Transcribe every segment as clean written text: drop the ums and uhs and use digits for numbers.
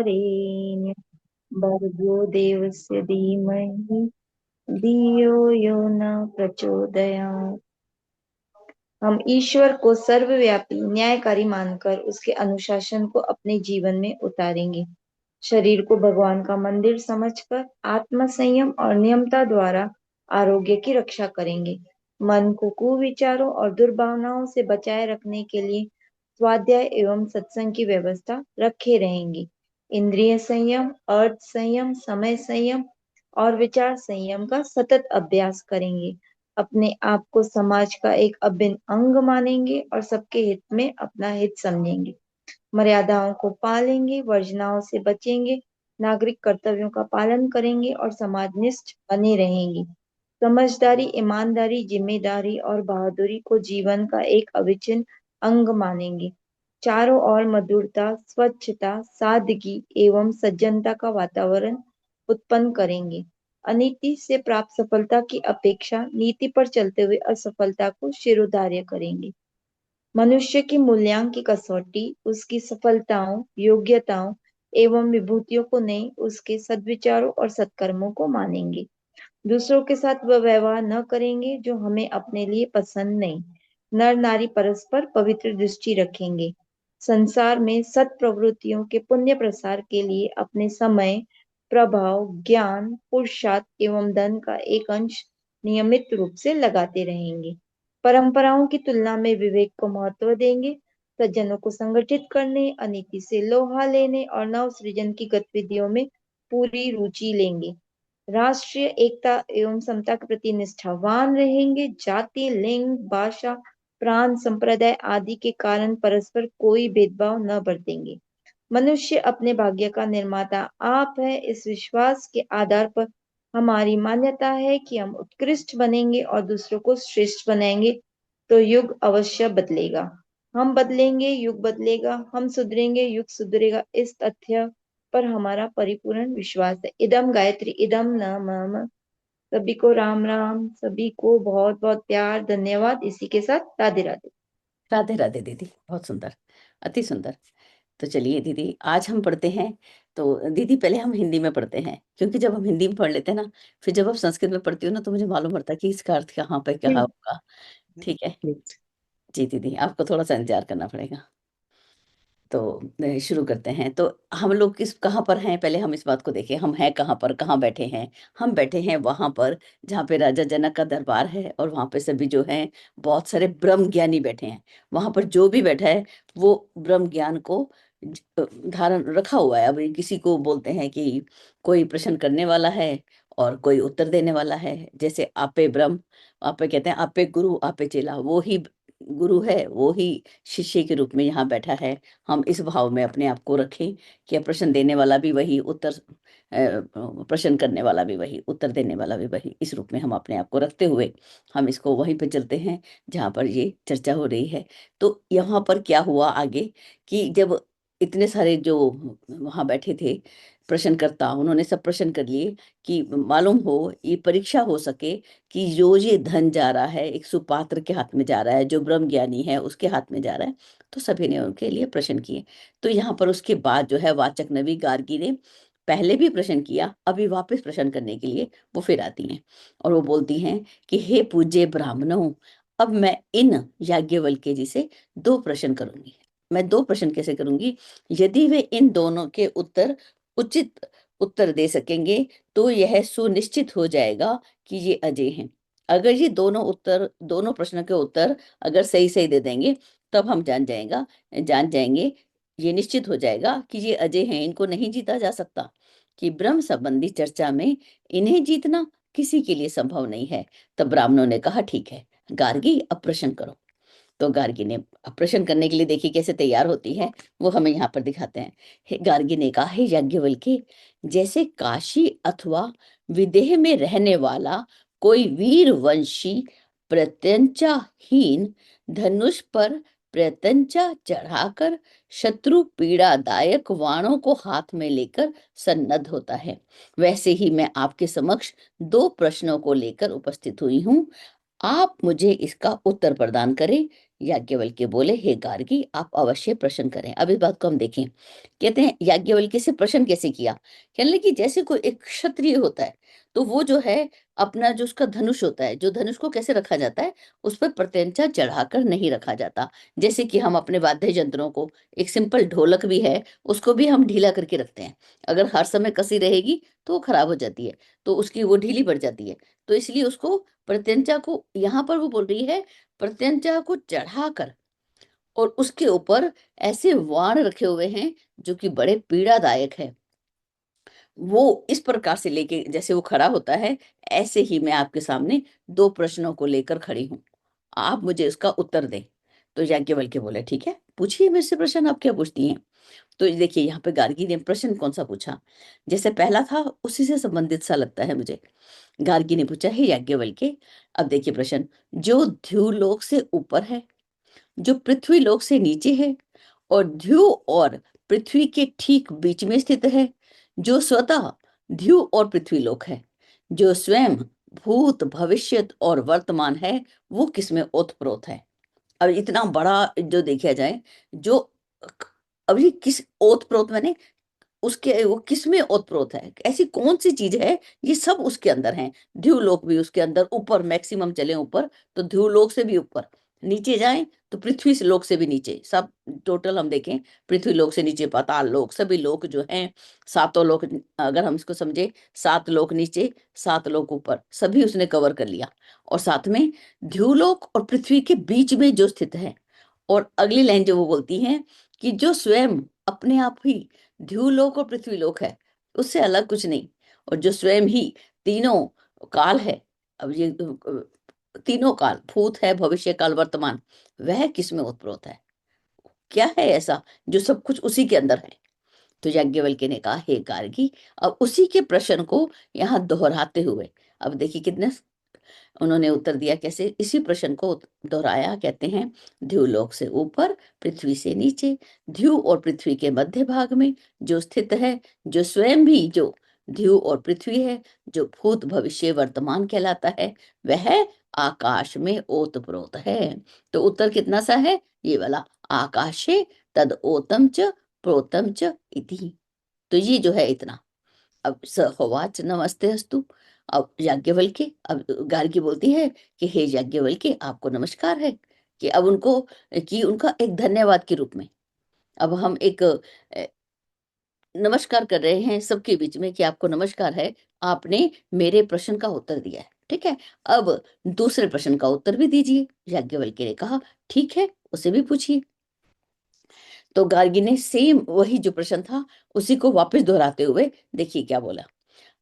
वरेण्यं भर्गो देवस्य धीमहि धियो यो न प्रचोदयात्। हम ईश्वर को सर्वव्यापी न्यायकारी मानकर उसके अनुशासन को अपने जीवन में उतारेंगे। शरीर को भगवान का मंदिर समझकर आत्म संयम और नियमता द्वारा आरोग्य की रक्षा करेंगे। मन को कुविचारों और दुर्भावनाओं से बचाए रखने के लिए स्वाध्याय एवं सत्संग की व्यवस्था रखे रहेंगे। इंद्रिय संयम, अर्थ संयम, समय संयम और विचार संयम का सतत अभ्यास करेंगे। अपने आप को समाज का एक अभिन्न अंग मानेंगे और सबके हित में अपना हित समझेंगे। मर्यादाओं को पालेंगे, वर्जनाओं से बचेंगे, नागरिक कर्तव्यों का पालन करेंगे और समाजनिष्ठ बने रहेंगे। समझदारी, ईमानदारी, जिम्मेदारी और बहादुरी को जीवन का एक अविच्छिन्न अंग मानेंगे। चारों ओर मधुरता, स्वच्छता, सादगी एवं सज्जनता का वातावरण उत्पन्न करेंगे। अनीति से प्राप्त सफलता की अपेक्षा नीति पर चलते हुए असफलता को शिरोधार्य करेंगे। मनुष्य की मूल्यांक की कसौटी उसकी सफलताओं, योग्यताओं एवं विभूतियों को नहीं, उसके सद्विचारों और सत्कर्मों को मानेंगे। दूसरों के साथ वह व्यवहार न करेंगे जो हमें अपने लिए पसंद नहीं। नर नारी परस्पर पवित्र दृष्टि रखेंगे। संसार में सत् प्रवृत्तियों के पुण्य प्रसार के लिए अपने समय, प्रभाव, ज्ञान, पुरुषार्थ एवं धन का एक अंश नियमित रूप से लगाते रहेंगे। परंपराओं की तुलना में विवेक को महत्व देंगे। सज्जनों को संगठित करने, अनीति से लोहा लेने और नव सृजन की गतिविधियों में पूरी रुचि लेंगे। राष्ट्रीय एकता एवं समता के प्रति निष्ठावान रहेंगे। जाति, लिंग, भाषा, प्रांत, संप्रदाय आदि के कारण परस्पर कोई भेदभाव न बरतेंगे। मनुष्य अपने भाग्य का निर्माता आप है। इस विश्वास के आधार पर हमारी मान्यता है कि हम उत्कृष्ट बनेंगे और दूसरों को श्रेष्ठ बनाएंगे तो युग अवश्य बदलेगा। हम बदलेंगे, युग बदलेगा। हम सुधरेंगे, युग सुधरेगा। इस तथ्य पर हमारा परिपूर्ण विश्वास है। इदम गायत्री इदम न मम। सभी को राम राम, सभी को बहुत बहुत प्यार, धन्यवाद। इसी के साथ राधे राधे। राधे राधे दीदी, बहुत सुंदर, अति सुंदर। तो चलिए दीदी, आज हम पढ़ते हैं। तो दीदी पहले हम हिंदी में पढ़ते हैं, क्योंकि जब हम हिंदी में पढ़ लेते हैं ना, फिर जब आप संस्कृत में पढ़ती हो ना, तो मुझे मालूम पड़ता है कि इसका अर्थ कहाँ पे क्या होगा। ठीक है जी दीदी, आपको थोड़ा सा इंतजार करना पड़ेगा। तो शुरू करते हैं। तो हम लोग किस कहाँ पर हैं, पहले हम इस बात को देखें। हम हैं कहाँ पर, कहाँ बैठे हैं? हम बैठे हैं वहां पर जहाँ पे राजा जनक का दरबार है, और वहां पे सभी जो हैं, बहुत सारे ब्रह्म ज्ञानी बैठे हैं। वहां पर जो भी बैठा है वो ब्रह्म ज्ञान को धारण रखा हुआ है। अब ये किसी को बोलते हैं कि कोई प्रश्न करने वाला है और कोई उत्तर देने वाला है। जैसे आपे ब्रह्म, आपे कहते हैं आपे गुरु, आपे चेला, वो ही गुरु है, वो ही शिष्य के रूप में यहाँ बैठा है। हम इस भाव में अपने आप को रखें कि प्रश्न देने वाला भी वही, उत्तर प्रश्न करने वाला भी वही, उत्तर देने वाला भी वही। इस रूप में हम अपने आप को रखते हुए हम इसको वहीं पे चलते हैं जहाँ पर ये चर्चा हो रही है। तो यहाँ पर क्या हुआ आगे, कि जब इतने सारे जो वहां बैठे थे प्रश्नकर्ता, उन्होंने सब प्रश्न कर लिए कि मालूम हो, ये परीक्षा हो सके कि जो ये धन जा रहा है एक सुपात्र के हाथ में जा रहा है, जो ब्रह्म ज्ञानी है उसके हाथ में जा रहा है। तो सभी ने उनके लिए प्रश्न किए। तो यहाँ पर उसके बाद जो है वाचक नवी गार्गी ने पहले भी प्रश्न किया, अभी वापस प्रश्न करने के लिए वो फिर आती हैं और वो बोलती हैं कि हे पूज्य ब्राह्मणों, अब मैं इन याज्ञवल्क्य जी से दो प्रश्न करूंगी। मैं दो प्रश्न कैसे करूंगी? यदि वे इन दोनों के उत्तर उचित उत्तर दे सकेंगे तो यह सुनिश्चित हो जाएगा कि ये अजय हैं। अगर ये दोनों प्रश्नों के उत्तर अगर सही सही दे देंगे, तब हम जान जाएंगे, ये निश्चित हो जाएगा कि ये अजय हैं, इनको नहीं जीता जा सकता। कि ब्रह्म संबंधी चर्चा में इन्हें जीतना किसी के लिए संभव नहीं है। तब ब्राह्मणों ने कहा, ठीक है गार्गी, अब प्रश्न करो। तो गार्गी ने प्रश्न करने के लिए देखिए कैसे तैयार होती है, वो हमें यहाँ पर दिखाते हैं। गार्गी ने कहा, हे याज्ञवल्क्य, जैसे काशी अथवा विदेह में रहने वाला कोई वीर वंशी प्रत्यंचाहीन धनुष पर प्रत्यंचा चढ़ाकर शत्रु पीड़ादायक वाणों को हाथ में लेकर सन्नद्ध होता है, वैसे ही मैं आपके समक्ष दो प्रश्नों को लेकर उपस्थित हुई हूँ। आप मुझे इसका उत्तर प्रदान करें याज्ञवल्क्य बोले, हे गार्गी, आप अवश्य प्रश्न करें। अब इस बात को हम देखें। कहते हैं याज्ञवल्क्य से प्रश्न कैसे किया। कहने लगे जैसे कोई एक क्षत्रिय होता है, तो वो जो है अपना जो उसका धनुष होता है, जो धनुष को कैसे रखा जाता है, उस पर प्रत्यंचा चढ़ाकर नहीं रखा जाता। जैसे कि हम अपने वाद्य यंत्रों को, एक सिंपल ढोलक भी है, उसको भी हम ढीला करके रखते हैं। अगर हर समय कसी रहेगी तो वो खराब हो जाती है, तो उसकी वो ढीली पड़ जाती है। तो इसलिए उसको प्रत्यंचा को, यहाँ पर वो बोल रही है प्रत्यंचा को चढ़ाकर, और उसके ऊपर ऐसे वाण रखे हुए हैं जो कि बड़े पीड़ादायक है। वो इस प्रकार से लेके जैसे वो खड़ा होता है, ऐसे ही मैं आपके सामने दो प्रश्नों को लेकर खड़ी हूं, आप मुझे उसका उत्तर दें। तो याज्ञवल्क्य बोले, ठीक है, पूछिए मेरे से प्रश्न, आप क्या पूछती हैं। तो देखिए यहाँ पे गार्गी ने प्रश्न कौन सा पूछा, जैसे पहला था उसी से संबंधित सा लगता है मुझे। गार्गी ने पूछा, है याज्ञवल्क्य, अब देखिए प्रश्न, जो ध्युलोक से ऊपर है, जो पृथ्वी लोक से नीचे है, और ध्युव और पृथ्वी के ठीक बीच में स्थित है, जो स्वतः ध्युव और पृथ्वी लोक है, जो स्वयं भूत भविष्यत और वर्तमान है, वो किसमें ओतप्रोत है। अब इतना बड़ा जो देखा जाए, जो अभी किस ओतप्रोत मैंने, उसके वो किसमें ओतप्रोत है, ऐसी कौन सी चीज है, ये सब उसके अंदर है। ध्युलोक भी उसके अंदर, ऊपर मैक्सिमम चले ऊपर तो ध्युलोक से भी ऊपर, नीचे जाएं तो पृथ्वी से लोक से भी नीचे, सब टोटल हम देखें, पृथ्वी लोक से नीचे पाताल लोक, सभी लोक जो हैं, सातों लोक, अगर हम इसको समझे, सात लोक नीचे, सात लोक ऊपर, सभी उसने कवर कर लिया। और साथ में ध्युलोक और पृथ्वी के बीच में जो स्थित है। और अगली लाइन जो वो बोलती है कि जो स्वयं अपने आप ही ध्युलोक और पृथ्वीलोक है, उससे अलग कुछ नहीं, और जो स्वयं ही तीनों काल है, अब ये तीनों काल, भूत है, भविष्य काल, वर्तमान, वह किसमें ओतप्रोत है, क्या है ऐसा जो सब कुछ उसी के अंदर है। तो याज्ञवल्क्य ने कहा, हे गार्गी, अब उसी के प्रश्न को यहाँ दोहराते हुए, अब देखिए कितने उन्होंने उत्तर दिया, कैसे, इसी प्रश्न को दोहराया। कहते हैं, ध्युलोक से ऊपर, पृथ्वी से नीचे, ध्युव और पृथ्वी के मध्य भाग में जो स्थित है, जो स्वयं भी जो ध्युव और पृथ्वी है, जो भूत भविष्य वर्तमान कहलाता है, वह आकाश में ओतप्रोत है। तो उत्तर कितना सा है, ये वाला, आकाशे तद ओतम च प्रोतम च इति। तो ये जो है इतना। अब स होवाच नमस्ते अस्तु। अब याज्ञवल्क्य, अब गार्गी बोलती है कि हे याज्ञवल्क्य, आपको नमस्कार है, कि अब उनको, कि उनका एक धन्यवाद के रूप में, अब हम एक नमस्कार कर रहे हैं सबके बीच में, कि आपको नमस्कार है, आपने मेरे प्रश्न का उत्तर दिया है, ठीक है, अब दूसरे प्रश्न का उत्तर भी दीजिए। याज्ञवल्क्य ने कहा, ठीक है, उसे भी पूछिए। तो गार्गी ने सेम वही जो प्रश्न था उसी को वापस दोहराते हुए देखिए क्या बोला।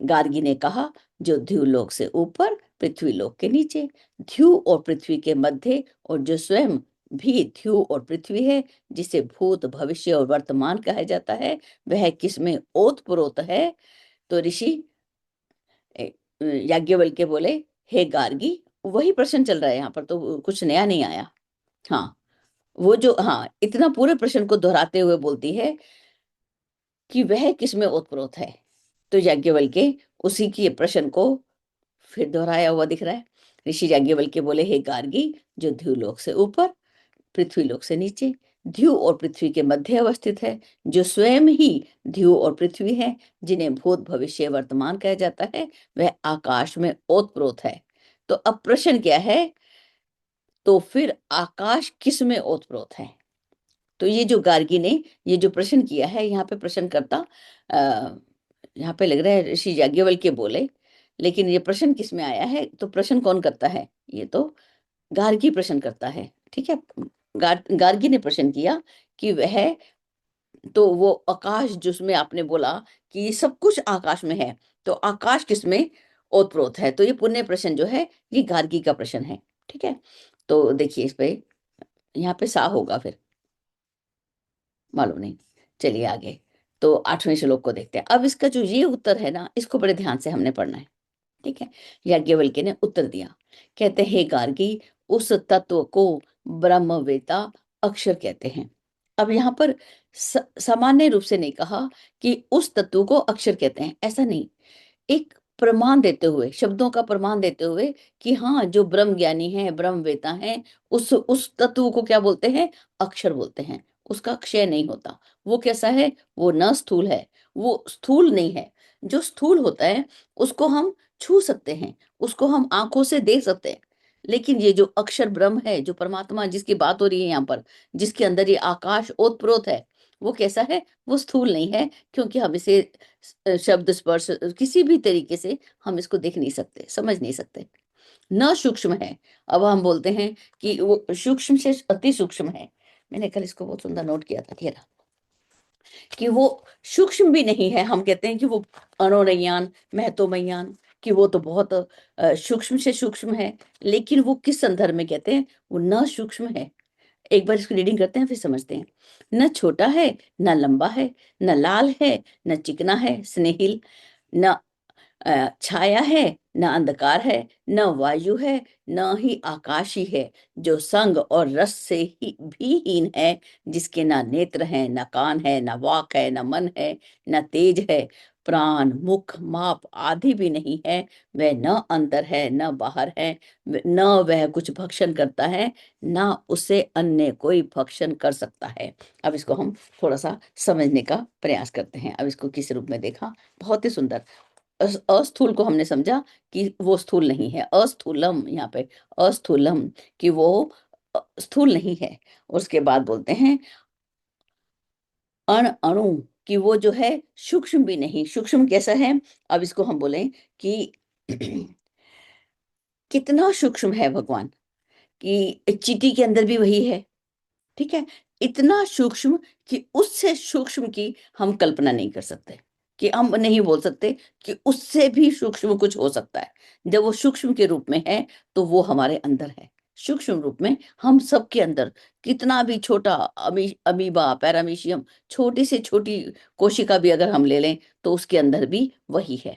गार्गी ने कहा, जो ध्युलोक से ऊपर, पृथ्वी लोक के नीचे, ध्युव और पृथ्वी के मध्य, और जो स्वयं भी ध्युव और पृथ्वी है, जिसे भूत भविष्य और वर्तमान कहा जाता है, वह किसमें ओतप्रोत है। तो ऋषि याज्ञवल्क्य बोले, हे गार्गी, वही प्रश्न चल रहा है यहाँ पर, तो कुछ नया नहीं आया। हाँ, वो जो, हाँ, इतना पूरे प्रश्न को दोहराते हुए बोलती है कि वह किसमें ओतप्रोत है। तो याज्ञवल्क्य उसी के प्रश्न को फिर दोहराया हुआ दिख रहा है। ऋषि याज्ञवल्क्य बोले, हे गार्गी, जो ध्युलोक से ऊपर, पृथ्वी लोक से नीचे, ध्युव और पृथ्वी के मध्य अवस्थित है, जो स्वयं ही ध्युव और पृथ्वी है, जिन्हें भूत भविष्य वर्तमान कहा जाता है, वह आकाश में ओतप्रोत है। तो अब प्रश्न क्या है, तो फिर आकाश किस में ओतप्रोत है। तो ये जो गार्गी ने ये जो प्रश्न किया है, यहाँ पे प्रश्नकर्ता, यहाँ पे लग रहा है ऋषि याज्ञवल्क्य बोले, लेकिन ये प्रश्न किस में आया है, तो प्रश्न कौन करता है, ये तो गार्गी प्रश्न करता है, ठीक है। गार्गी ने प्रश्न किया कि वह, तो वो आकाश जिसमें आपने बोला कि सब कुछ आकाश में है, तो आकाश किसमें ओतप्रोत है। तो ये पुण्य प्रश्न जो है, ये गार्गी का प्रश्न है, ठीक है। तो देखिए इस पे, यहाँ पे सा होगा फिर, मालूम नहीं, चलिए आगे। तो 8वें श्लोक को देखते हैं। अब इसका जो ये उत्तर है ना, इसको बड़े ध्यान से हमने पढ़ना है, ठीक है। याज्ञवल्क्य ने उत्तर दिया, कहते हैं, गार्गी, उस तत्व को ब्रह्मवेता अक्षर कहते हैं। अब यहाँ पर सामान्य रूप से नहीं कहा कि उस तत्व को अक्षर कहते हैं, ऐसा नहीं, एक प्रमाण देते हुए, शब्दों का प्रमाण देते हुए कि हाँ, जो ब्रह्म ज्ञानी है, ब्रह्म वेता है, उस तत्व को क्या बोलते हैं? अक्षर बोलते हैं। उसका क्षय नहीं होता। वो कैसा है? वो न स्थूल है, वो स्थूल नहीं है। जो स्थूल होता है उसको हम छू सकते हैं, उसको हम आंखों से देख सकते हैं, लेकिन ये जो अक्षर ब्रह्म है, जो परमात्मा जिसकी बात हो रही है यहाँ पर, जिसके अंदर ये आकाश ओतप्रोत है, वो कैसा है? वो स्थूल नहीं है, क्योंकि हम इसे शब्द स्पर्श किसी भी तरीके से हम इसको देख नहीं सकते, समझ नहीं सकते। न सूक्ष्म है। अब हम बोलते हैं कि वो सूक्ष्म से अति सूक्ष्म है। मैंने कल इसको बहुत सुंदर नोट किया था, ये रहा, कि वो सूक्ष्म भी नहीं है। हम कहते हैं कि वो अणोरयान, महतोमयान, कि वो तो बहुत सूक्ष्म से सूक्ष्म है, लेकिन वो किस संदर्भ में कहते हैं? वो न सूक्ष्म है। एक बार इसको रीडिंग करते हैं, फिर समझते हैं। न छोटा है, न लंबा है, न लाल है, न चिकना है, स्नेहिल, न छाया है, न अंधकार है, न वायु है, न ही आकाश ही है, जो संग और रस से ही भी हीन है, जिसके ना नेत्र है, न कान है, न वाक है, न मन है, न तेज है, प्राण मुख माप आदि भी नहीं है। वह न अंदर है, न बाहर है, न वह कुछ भक्षण करता है, न उसे अन्य कोई भक्षण कर सकता है। अब इसको हम थोड़ा सा समझने का प्रयास करते हैं। अब इसको किस रूप में देखा? बहुत ही सुंदर। अस्थूल को हमने समझा कि वो स्थूल नहीं है, अस्थूलम, यहाँ पे अस्थूलम, कि वो स्थूल नहीं है। उसके बाद बोलते हैं अण अणु, कि वो जो है सूक्ष्म भी नहीं। सूक्ष्म कैसा है? अब इसको हम बोलें कि कितना सूक्ष्म है भगवान, कि चींटी के अंदर भी वही है, ठीक है? इतना सूक्ष्म कि उससे सूक्ष्म की हम कल्पना नहीं कर सकते, कि हम नहीं बोल सकते कि उससे भी सूक्ष्म कुछ हो सकता है। जब वो सूक्ष्म के रूप में है तो वो हमारे अंदर है। सूक्ष्म रूप में हम सबके अंदर, कितना भी छोटा अमीबा, पैरामीशियम, छोटी से छोटी कोशिका भी अगर हम ले लें तो उसके अंदर भी वही है।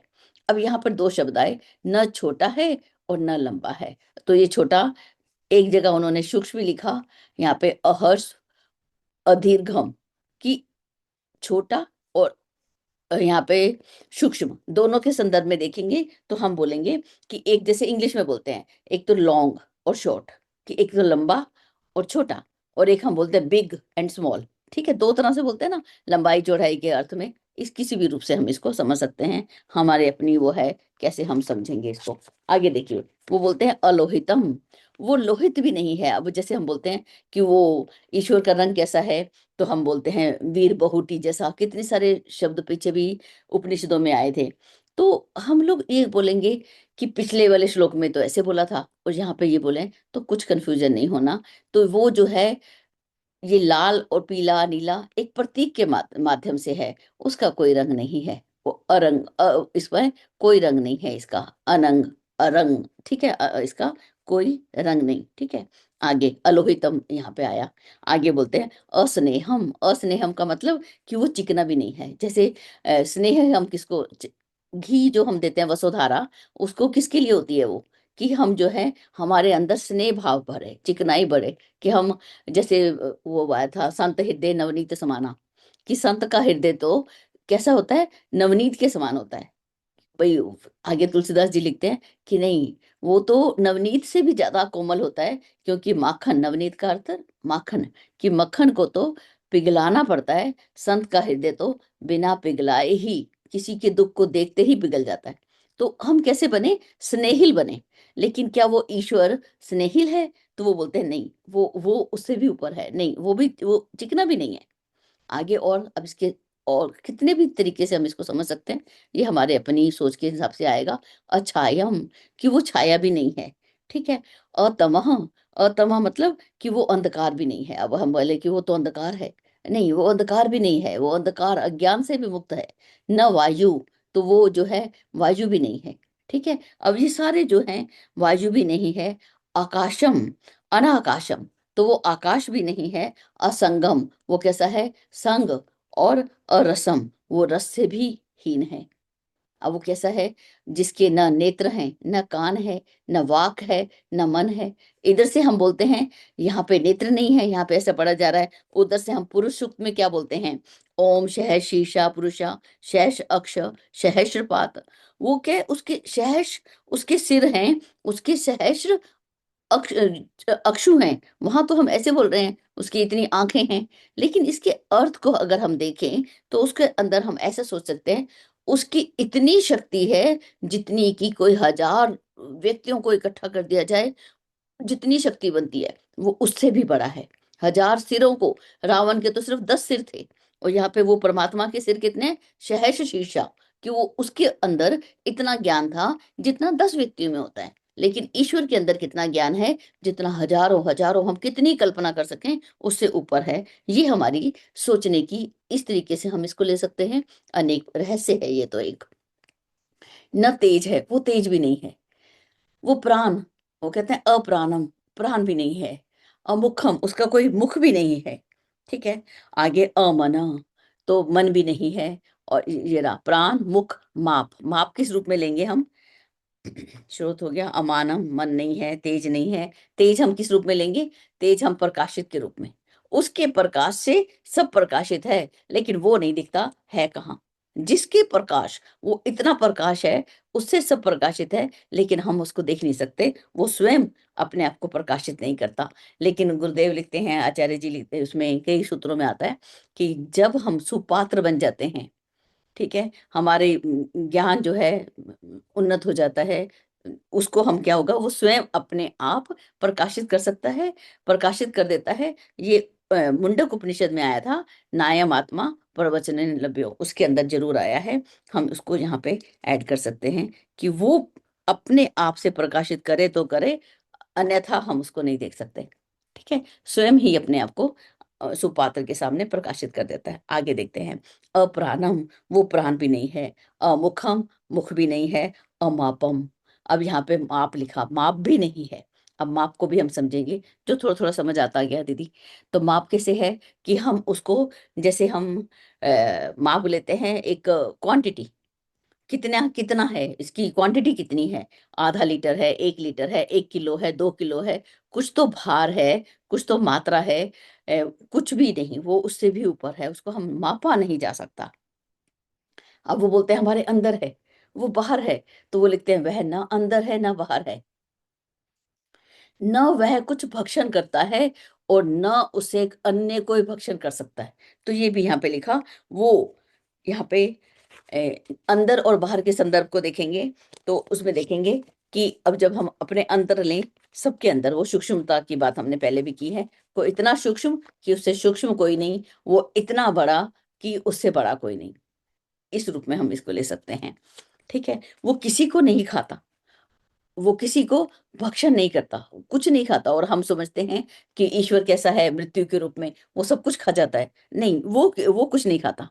अब यहाँ पर दो शब्द आए, न छोटा है और न लंबा है। तो ये छोटा, एक जगह उन्होंने सूक्ष्म लिखा, यहाँ पे अहर्ष अदीर्घम, कि छोटा, और यहाँ पे सूक्ष्म, दोनों के संदर्भ में देखेंगे तो हम बोलेंगे कि एक, जैसे इंग्लिश में बोलते हैं, एक तो लॉन्ग और शॉर्ट, कि एक तो लंबा और छोटा, और एक हम बोलते हैं बिग एंड स्मॉल। ठीक है, दो तरह से बोलते हैं ना, लंबाई चौड़ाई के अर्थ में। इस किसी भी रूप से हम इसको समझ सकते हैं, हमारे अपनी वो है, कैसे हम समझेंगे इसको। आगे देखिए, वो बोलते हैं अलोहितम, वो लोहित भी नहीं है। अब जैसे हम बोलते हैं कि वो ईश्वर का रंग कैसा है, तो हम बोलते हैं वीर बहुटी जैसा, कितने सारे शब्द पीछे भी उपनिषदों में आए थे। तो हम लोग ये बोलेंगे कि पिछले वाले श्लोक में तो ऐसे बोला था और यहाँ पे ये बोले, तो कुछ कंफ्यूजन नहीं होना। तो वो जो है, ये लाल और पीला नीला एक प्रतीक के माध्यम से है, उसका कोई रंग नहीं है। वो अरंग, इसमें कोई रंग नहीं है इसका, अनंग, अरंग, ठीक है, इसका कोई रंग नहीं, ठीक है। आगे अलोहितम यहाँ पे आया। आगे बोलते हैं अस्नेहम, अस्नेहम का मतलब कि वो चिकना भी नहीं है। जैसे स्नेह हम किसको, घी जो हम देते हैं वसुधारा, उसको किसके लिए होती है? वो कि हम जो है, हमारे अंदर स्नेह भाव भरे, चिकनाई बढ़े, कि हम, जैसे वो आया था, संत हृदय नवनीत समाना, कि संत का हृदय तो कैसा होता है? नवनीत के समान होता है भाई। आगे तुलसीदास जी लिखते हैं कि नहीं, वो तो नवनीत से भी ज्यादा कोमल होता है, क्योंकि माखन, नवनीत का अर्थ माखन, कि मक्खन को तो पिघलाना पड़ता है, संत का हृदय तो बिना पिघलाए ही किसी के दुख को देखते ही पिघल जाता है। तो हम कैसे बने? स्नेहिल बने। लेकिन क्या वो ईश्वर स्नेहिल है? तो वो बोलते हैं नहीं, वो उससे भी ऊपर है, नहीं वो भी, वो चिकना भी नहीं है। आगे और, अब इसके और कितने भी तरीके से हम इसको समझ सकते हैं, ये हमारे अपनी सोच के हिसाब से आएगा। अछायम, कि वो छाया भी नहीं है, ठीक है। अतमह, अतमह मतलब कि वो अंधकार भी नहीं है। अब हम बोले कि वो तो अंधकार है, नहीं, वो अंधकार भी नहीं है, वो अंधकार अज्ञान से भी मुक्त है। न वायु, तो वो जो है वायु भी नहीं है, ठीक है। अब ये सारे जो हैं, वायु भी नहीं है। आकाशम, अनाकाशम, तो वो आकाश भी नहीं है। असंगम, वो कैसा है? संग। और अरसम, वो रस से भी हीन है। अब वो कैसा है, जिसके न नेत्र हैं, न कान है, न वाक है, न मन है। इधर से हम बोलते हैं यहाँ पे नेत्र नहीं है, यहाँ पे ऐसा पढ़ा जा रहा है। उधर से हम पुरुष सूक्त में क्या बोलते हैं, ओम शह शीशा पुरुषा शैष अक्ष सहस्रपात। वो क्या है, उसके सहस्र उसके सिर हैं, उसके सहस्र अक्षु हैं। वहां तो हम ऐसे बोल रहे हैं उसकी इतनी आंखें हैं, लेकिन इसके अर्थ को अगर हम देखें तो उसके अंदर हम ऐसा सोच सकते हैं, उसकी इतनी शक्ति है जितनी कि कोई 1000 व्यक्तियों को इकट्ठा कर दिया जाए, जितनी शक्ति बनती है वो उससे भी बड़ा है। 1000 सिरों को, रावण के तो सिर्फ 10 सिर थे, और यहाँ पे वो परमात्मा के सिर कितने, सहस्र शीर्षा, कि वो उसके अंदर इतना ज्ञान था जितना 10 व्यक्तियों में होता है। लेकिन ईश्वर के अंदर कितना ज्ञान है, जितना हजारों हजारों हम कितनी कल्पना कर सकें उससे ऊपर है। ये हमारी सोचने की, इस तरीके से हम इसको ले सकते हैं। अनेक रहस्य है ये तो। एक न तेज है, वो तेज भी नहीं है। वो प्राण, वो कहते हैं अप्राणम, प्राण भी नहीं है। अमुखम, उसका कोई मुख भी नहीं है। ठीक है। आगे अमना, तो मन भी नहीं है। और ये रहा प्राण मुख माप, माप किस रूप में लेंगे हम, स्रोत हो गया। अमानम, मन नहीं है, तेज नहीं है। तेज हम किस रूप में लेंगे, तेज हम प्रकाशित के रूप में। उसके प्रकाश से सब प्रकाशित है, लेकिन वो नहीं दिखता है कहाँ। जिसके प्रकाश, वो इतना प्रकाश है, उससे सब प्रकाशित है, लेकिन हम उसको देख नहीं सकते। वो स्वयं अपने आप को प्रकाशित नहीं करता। लेकिन गुरुदेव लिखते हैं, आचार्य जी लिखते हैं, उसमें कई सूत्रों में आता है कि जब हम सुपात्र बन जाते हैं, ठीक है, हमारे ज्ञान जो है उन्नत हो जाता है, उसको हम क्या होगा, वो स्वयं अपने आप प्रकाशित कर सकता है, प्रकाशित कर देता है। ये मुंडक उपनिषद में आया था, नायम आत्मा प्रवचन लभ्यो, उसके अंदर जरूर आया है। हम उसको यहाँ पे ऐड कर सकते हैं कि वो अपने आप से प्रकाशित करे तो करे, अन्यथा हम उसको नहीं देख सकते। ठीक है, स्वयं ही अपने आप को सुपात्र के सामने प्रकाशित कर देता है। आगे देखते हैं, अप्राणम, वो प्राण भी नहीं है। अमुखम, मुख भी नहीं है। अमापम, अब यहाँ पे माप लिखा, माप भी नहीं है। अब माप को भी हम समझेंगे, जो थोड़ा थोड़ा समझ आता गया दीदी। तो माप कैसे है कि हम उसको, जैसे हम माप लेते हैं एक क्वांटिटी, कितना कितना है, इसकी क्वांटिटी कितनी है, आधा लीटर है, 1 लीटर है, 1 किलो है, 2 किलो है। कुछ तो भार है, कुछ तो मात्रा है। कुछ भी नहीं, वो उससे भी ऊपर है, उसको हम मापा नहीं जा सकता। अब वो बोलते हैं हमारे अंदर है, वो बाहर है, तो वो लिखते हैं वह ना अंदर है ना बाहर है, न वह कुछ भक्षण करता है और न उसे एक अन्य कोई भक्षण कर सकता है। तो ये भी यहाँ पे लिखा। वो यहाँ पे अंदर और बाहर के संदर्भ को देखेंगे तो उसमें देखेंगे कि अब जब हम अपने अंदर लें, सबके अंदर वो सूक्ष्मता की बात हमने पहले भी की है। वो इतना सूक्ष्म कि उससे सूक्ष्म कोई नहीं, वो इतना बड़ा कि उससे बड़ा कोई नहीं। इस रूप में हम इसको ले सकते हैं। ठीक है, वो किसी को नहीं खाता, वो किसी को भक्षण नहीं करता, कुछ नहीं खाता। और हम समझते हैं कि ईश्वर कैसा है, मृत्यु के रूप में वो सब कुछ खा जाता है। नहीं, वो कुछ नहीं खाता।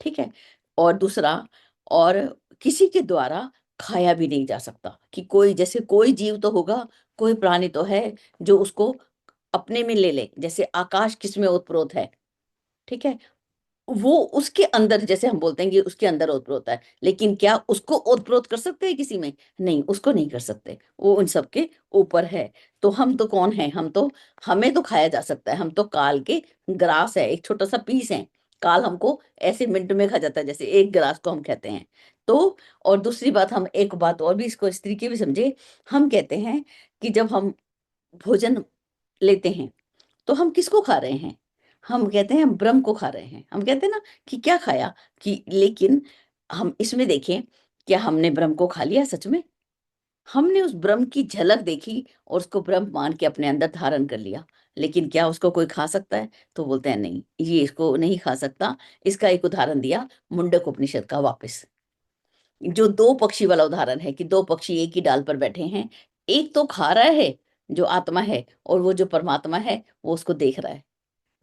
ठीक है। और दूसरा, और किसी के द्वारा खाया भी नहीं जा सकता, कि कोई, जैसे कोई जीव तो होगा, कोई प्राणी तो है जो उसको अपने में ले ले, जैसे आकाश किसमें ओतप्रोत है। ठीक है, वो उसके अंदर, जैसे हम बोलते हैं कि उसके अंदर ओतप्रोत है, लेकिन क्या उसको ओतप्रोत कर सकते हैं किसी में, नहीं, उसको नहीं कर सकते। वो उन सबके ऊपर है। तो हम तो कौन है, हम तो, हमें तो खाया जा सकता है, हम तो काल के ग्रास है, एक छोटा सा पीस है। काल हमको ऐसे मिनट में खा जाता है, जैसे एक ग्रास को हम कहते हैं। तो और दूसरी बात, हम एक बात और भी इसको इस तरीके भी समझे। हम कहते हैं कि जब हम भोजन लेते हैं तो हम किसको खा रहे हैं, हम कहते हैं हम ब्रह्म को खा रहे हैं। हम कहते हैं ना कि क्या खाया, कि लेकिन हम इसमें देखें, क्या हमने ब्रह्म को खा लिया सच में, हमने उस ब्रह्म की झलक देखी और उसको ब्रह्म मान के अपने अंदर धारण कर लिया। लेकिन क्या उसको कोई खा सकता है, तो बोलते हैं नहीं, ये इसको नहीं खा सकता। इसका एक उदाहरण दिया मुंडक उपनिषद का वापस, जो दो पक्षी वाला उदाहरण है कि दो पक्षी एक ही डाल पर बैठे हैं। एक तो खा रहा है, जो आत्मा है, और वो जो परमात्मा है वो उसको देख रहा है,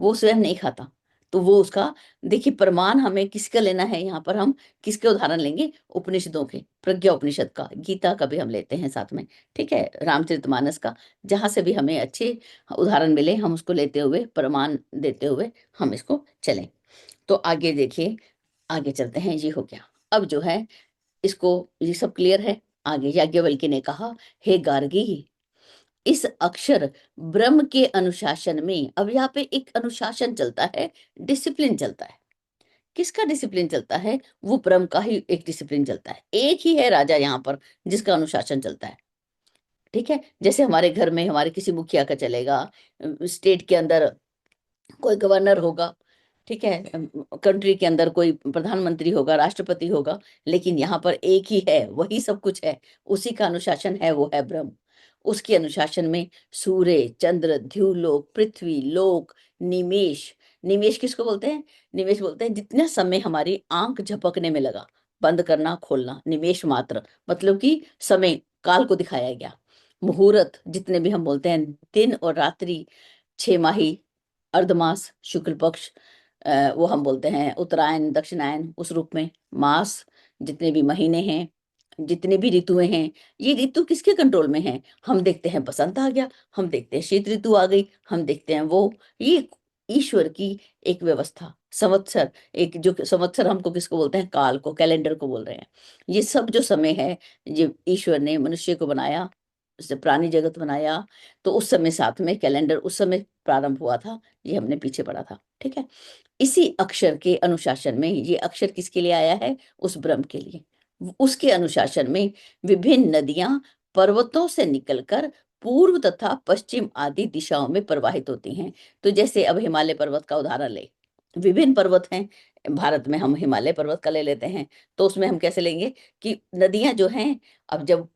वो स्वयं नहीं खाता। तो वो उसका, देखिए प्रमाण हमें किसका लेना है, यहाँ पर हम किसके उदाहरण लेंगे, उपनिषदों के, प्रज्ञा उपनिषद का, गीता का भी हम लेते हैं साथ में। ठीक है, रामचरितमानस का, जहां से भी हमें अच्छे उदाहरण मिले हम उसको लेते हुए, प्रमाण देते हुए हम इसको चलें। तो आगे देखिए, आगे चलते हैं। ये हो गया। अब जो है इसको, ये सब क्लियर है। आगे याज्ञवल्क्य ने कहा, हे गार्गी, इस अक्षर ब्रह्म के अनुशासन में, अब यहाँ पे एक अनुशासन चलता है, डिसिप्लिन चलता है। किसका डिसिप्लिन चलता है? वो ब्रह्म का ही एक डिसिप्लिन चलता है। एक ही है राजा यहाँ पर जिसका अनुशासन चलता है। ठीक है, जैसे हमारे घर में हमारे किसी मुखिया का चलेगा, स्टेट के अंदर कोई गवर्नर होगा, ठीक है, कंट्री के अंदर कोई प्रधानमंत्री होगा, राष्ट्रपति होगा, लेकिन यहाँ पर एक ही है, वही सब कुछ है, उसी का अनुशासन है, वो है ब्रह्म। उसके अनुशासन में सूर्य, चंद्र, ध्युलोक, पृथ्वी, लोक, निमेश। निमेश किसको बोलते हैं? निमेश बोलते हैं जितना समय हमारी आंख झपकने में लगा, बंद करना खोलना, निमेश मात्र, मतलब कि समय काल को दिखाया गया। मुहूर्त, जितने भी हम बोलते हैं, दिन और रात्रि, 6 माही, अर्धमास, शुक्ल पक्ष, वो हम बोलते हैं उत्तरायण, दक्षिणायन, उस रूप में मास, जितने भी महीने हैं, जितने भी ऋतुएं हैं, ये ऋतु किसके कंट्रोल में है? हम देखते हैं बसंत आ गया, हम देखते हैं शीत ऋतु आ गई, हम देखते हैं वो, ये ईश्वर की एक व्यवस्था। संवत्सर, एक जो संवत्सर हमको किसको बोलते हैं? काल को, कैलेंडर को बोल रहे हैं। ये सब जो समय है, ये ईश्वर ने मनुष्य को बनाया, उससे प्राणी जगत बनाया, तो उस समय साथ में कैलेंडर उस समय प्रारंभ हुआ था, ये हमने पीछे पढ़ा था। ठीक है, इसी अक्षर के अनुशासन में, ये अक्षर किसके लिए आया है? उस ब्रह्म के लिए। उसके अनुशासन में विभिन्न नदियां पर्वतों से निकलकर पूर्व तथा पश्चिम आदि दिशाओं में प्रवाहित होती हैं। तो जैसे अब हिमालय पर्वत का उदाहरण ले, विभिन्न पर्वत हैं भारत में, हम हिमालय पर्वत का ले लेते हैं, तो उसमें हम कैसे लेंगे कि नदियां जो हैं, अब जब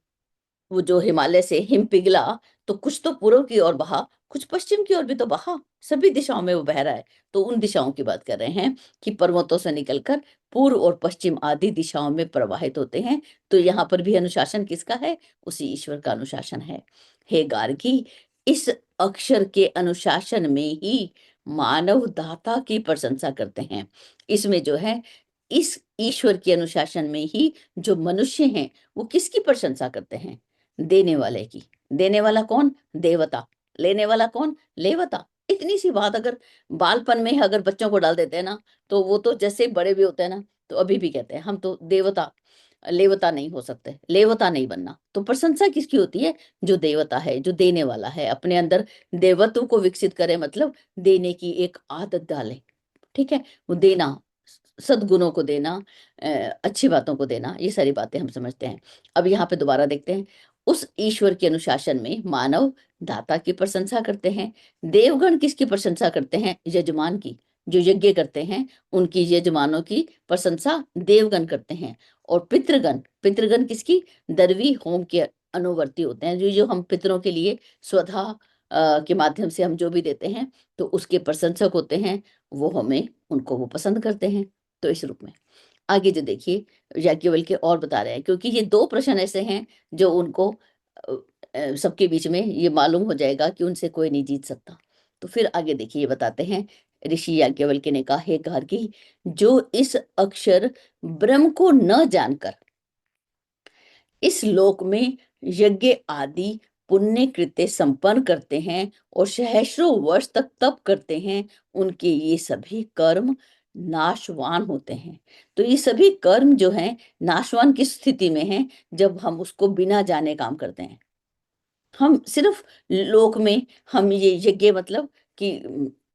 वो जो हिमालय से हिम पिघला, तो कुछ तो पूर्व की ओर बहा, कुछ पश्चिम की ओर भी तो बहा, सभी दिशाओं में वो बह रहा है। तो उन दिशाओं की बात कर रहे हैं कि पर्वतों से निकलकर पूर्व और पश्चिम आदि दिशाओं में प्रवाहित होते हैं। तो यहाँ पर भी अनुशासन किसका है? उसी ईश्वर का अनुशासन है। हे गार्गी, इस अक्षर के अनुशासन में ही मानव दाता की प्रशंसा करते हैं। इसमें जो है, इस ईश्वर के अनुशासन में ही जो मनुष्य हैं, वो किसकी प्रशंसा करते हैं? देने वाले की। देने वाला कौन? देवता। लेने वाला कौन? लेवता। इतनी सी बात अगर बालपन में अगर बच्चों को डाल देते हैं ना, तो वो तो जैसे बड़े भी होते हैं ना, तो अभी भी कहते हैं हम तो देवता, लेवता नहीं हो सकते, लेवता नहीं बनना। तो प्रशंसा किसकी होती है? जो देवता है, जो देने वाला है, अपने अंदर देवत्व को विकसित करे, मतलब देने की एक आदत डाले। ठीक है, वो देना, सद्गुणों को देना, अ, अच्छी बातों को देना, ये सारी बातें हम समझते हैं। अब यहाँ पे दोबारा देखते हैं, उस ईश्वर के अनुशासन में मानव दाता की प्रशंसा करते हैं। देवगण किसकी प्रशंसा करते हैं? यजमान की। जो यज्ञ करते हैं, उनकी, यजमानों की प्रशंसा देवगण करते हैं। और पितृगण, पितृगण किसकी? दर्वी होम के अनुवर्ती होते हैं, जो जो हम पितरों के लिए स्वधा के माध्यम से हम जो भी देते हैं, तो उसके प्रशंसक होते हैं, वो हमें, उनको वो पसंद करते हैं। तो इस रूप में आगे जो देखिए, याज्ञवल्क्य और बता रहे हैं, क्योंकि ये दो प्रश्न ऐसे हैं जो उनको सबके बीच में ये मालूम हो जाएगा कि उनसे कोई नहीं जीत सकता। तो फिर आगे देखिए, ये बताते हैं, ऋषि याज्ञवल्क्य ने कहा, हे गार्गी, जो इस अक्षर ब्रह्म को न जानकर इस लोक में यज्ञ आदि पुण्य कृत्य संपन्न करते हैं और सहस्रों वर्ष तक तप करते हैं, उनके ये सभी कर्म नाशवान होते हैं। तो ये सभी कर्म जो हैं, नाशवान किस स्थिति में हैं? जब हम उसको बिना जाने काम करते हैं। हम सिर्फ लोक में, हम ये यज्ञ, मतलब कि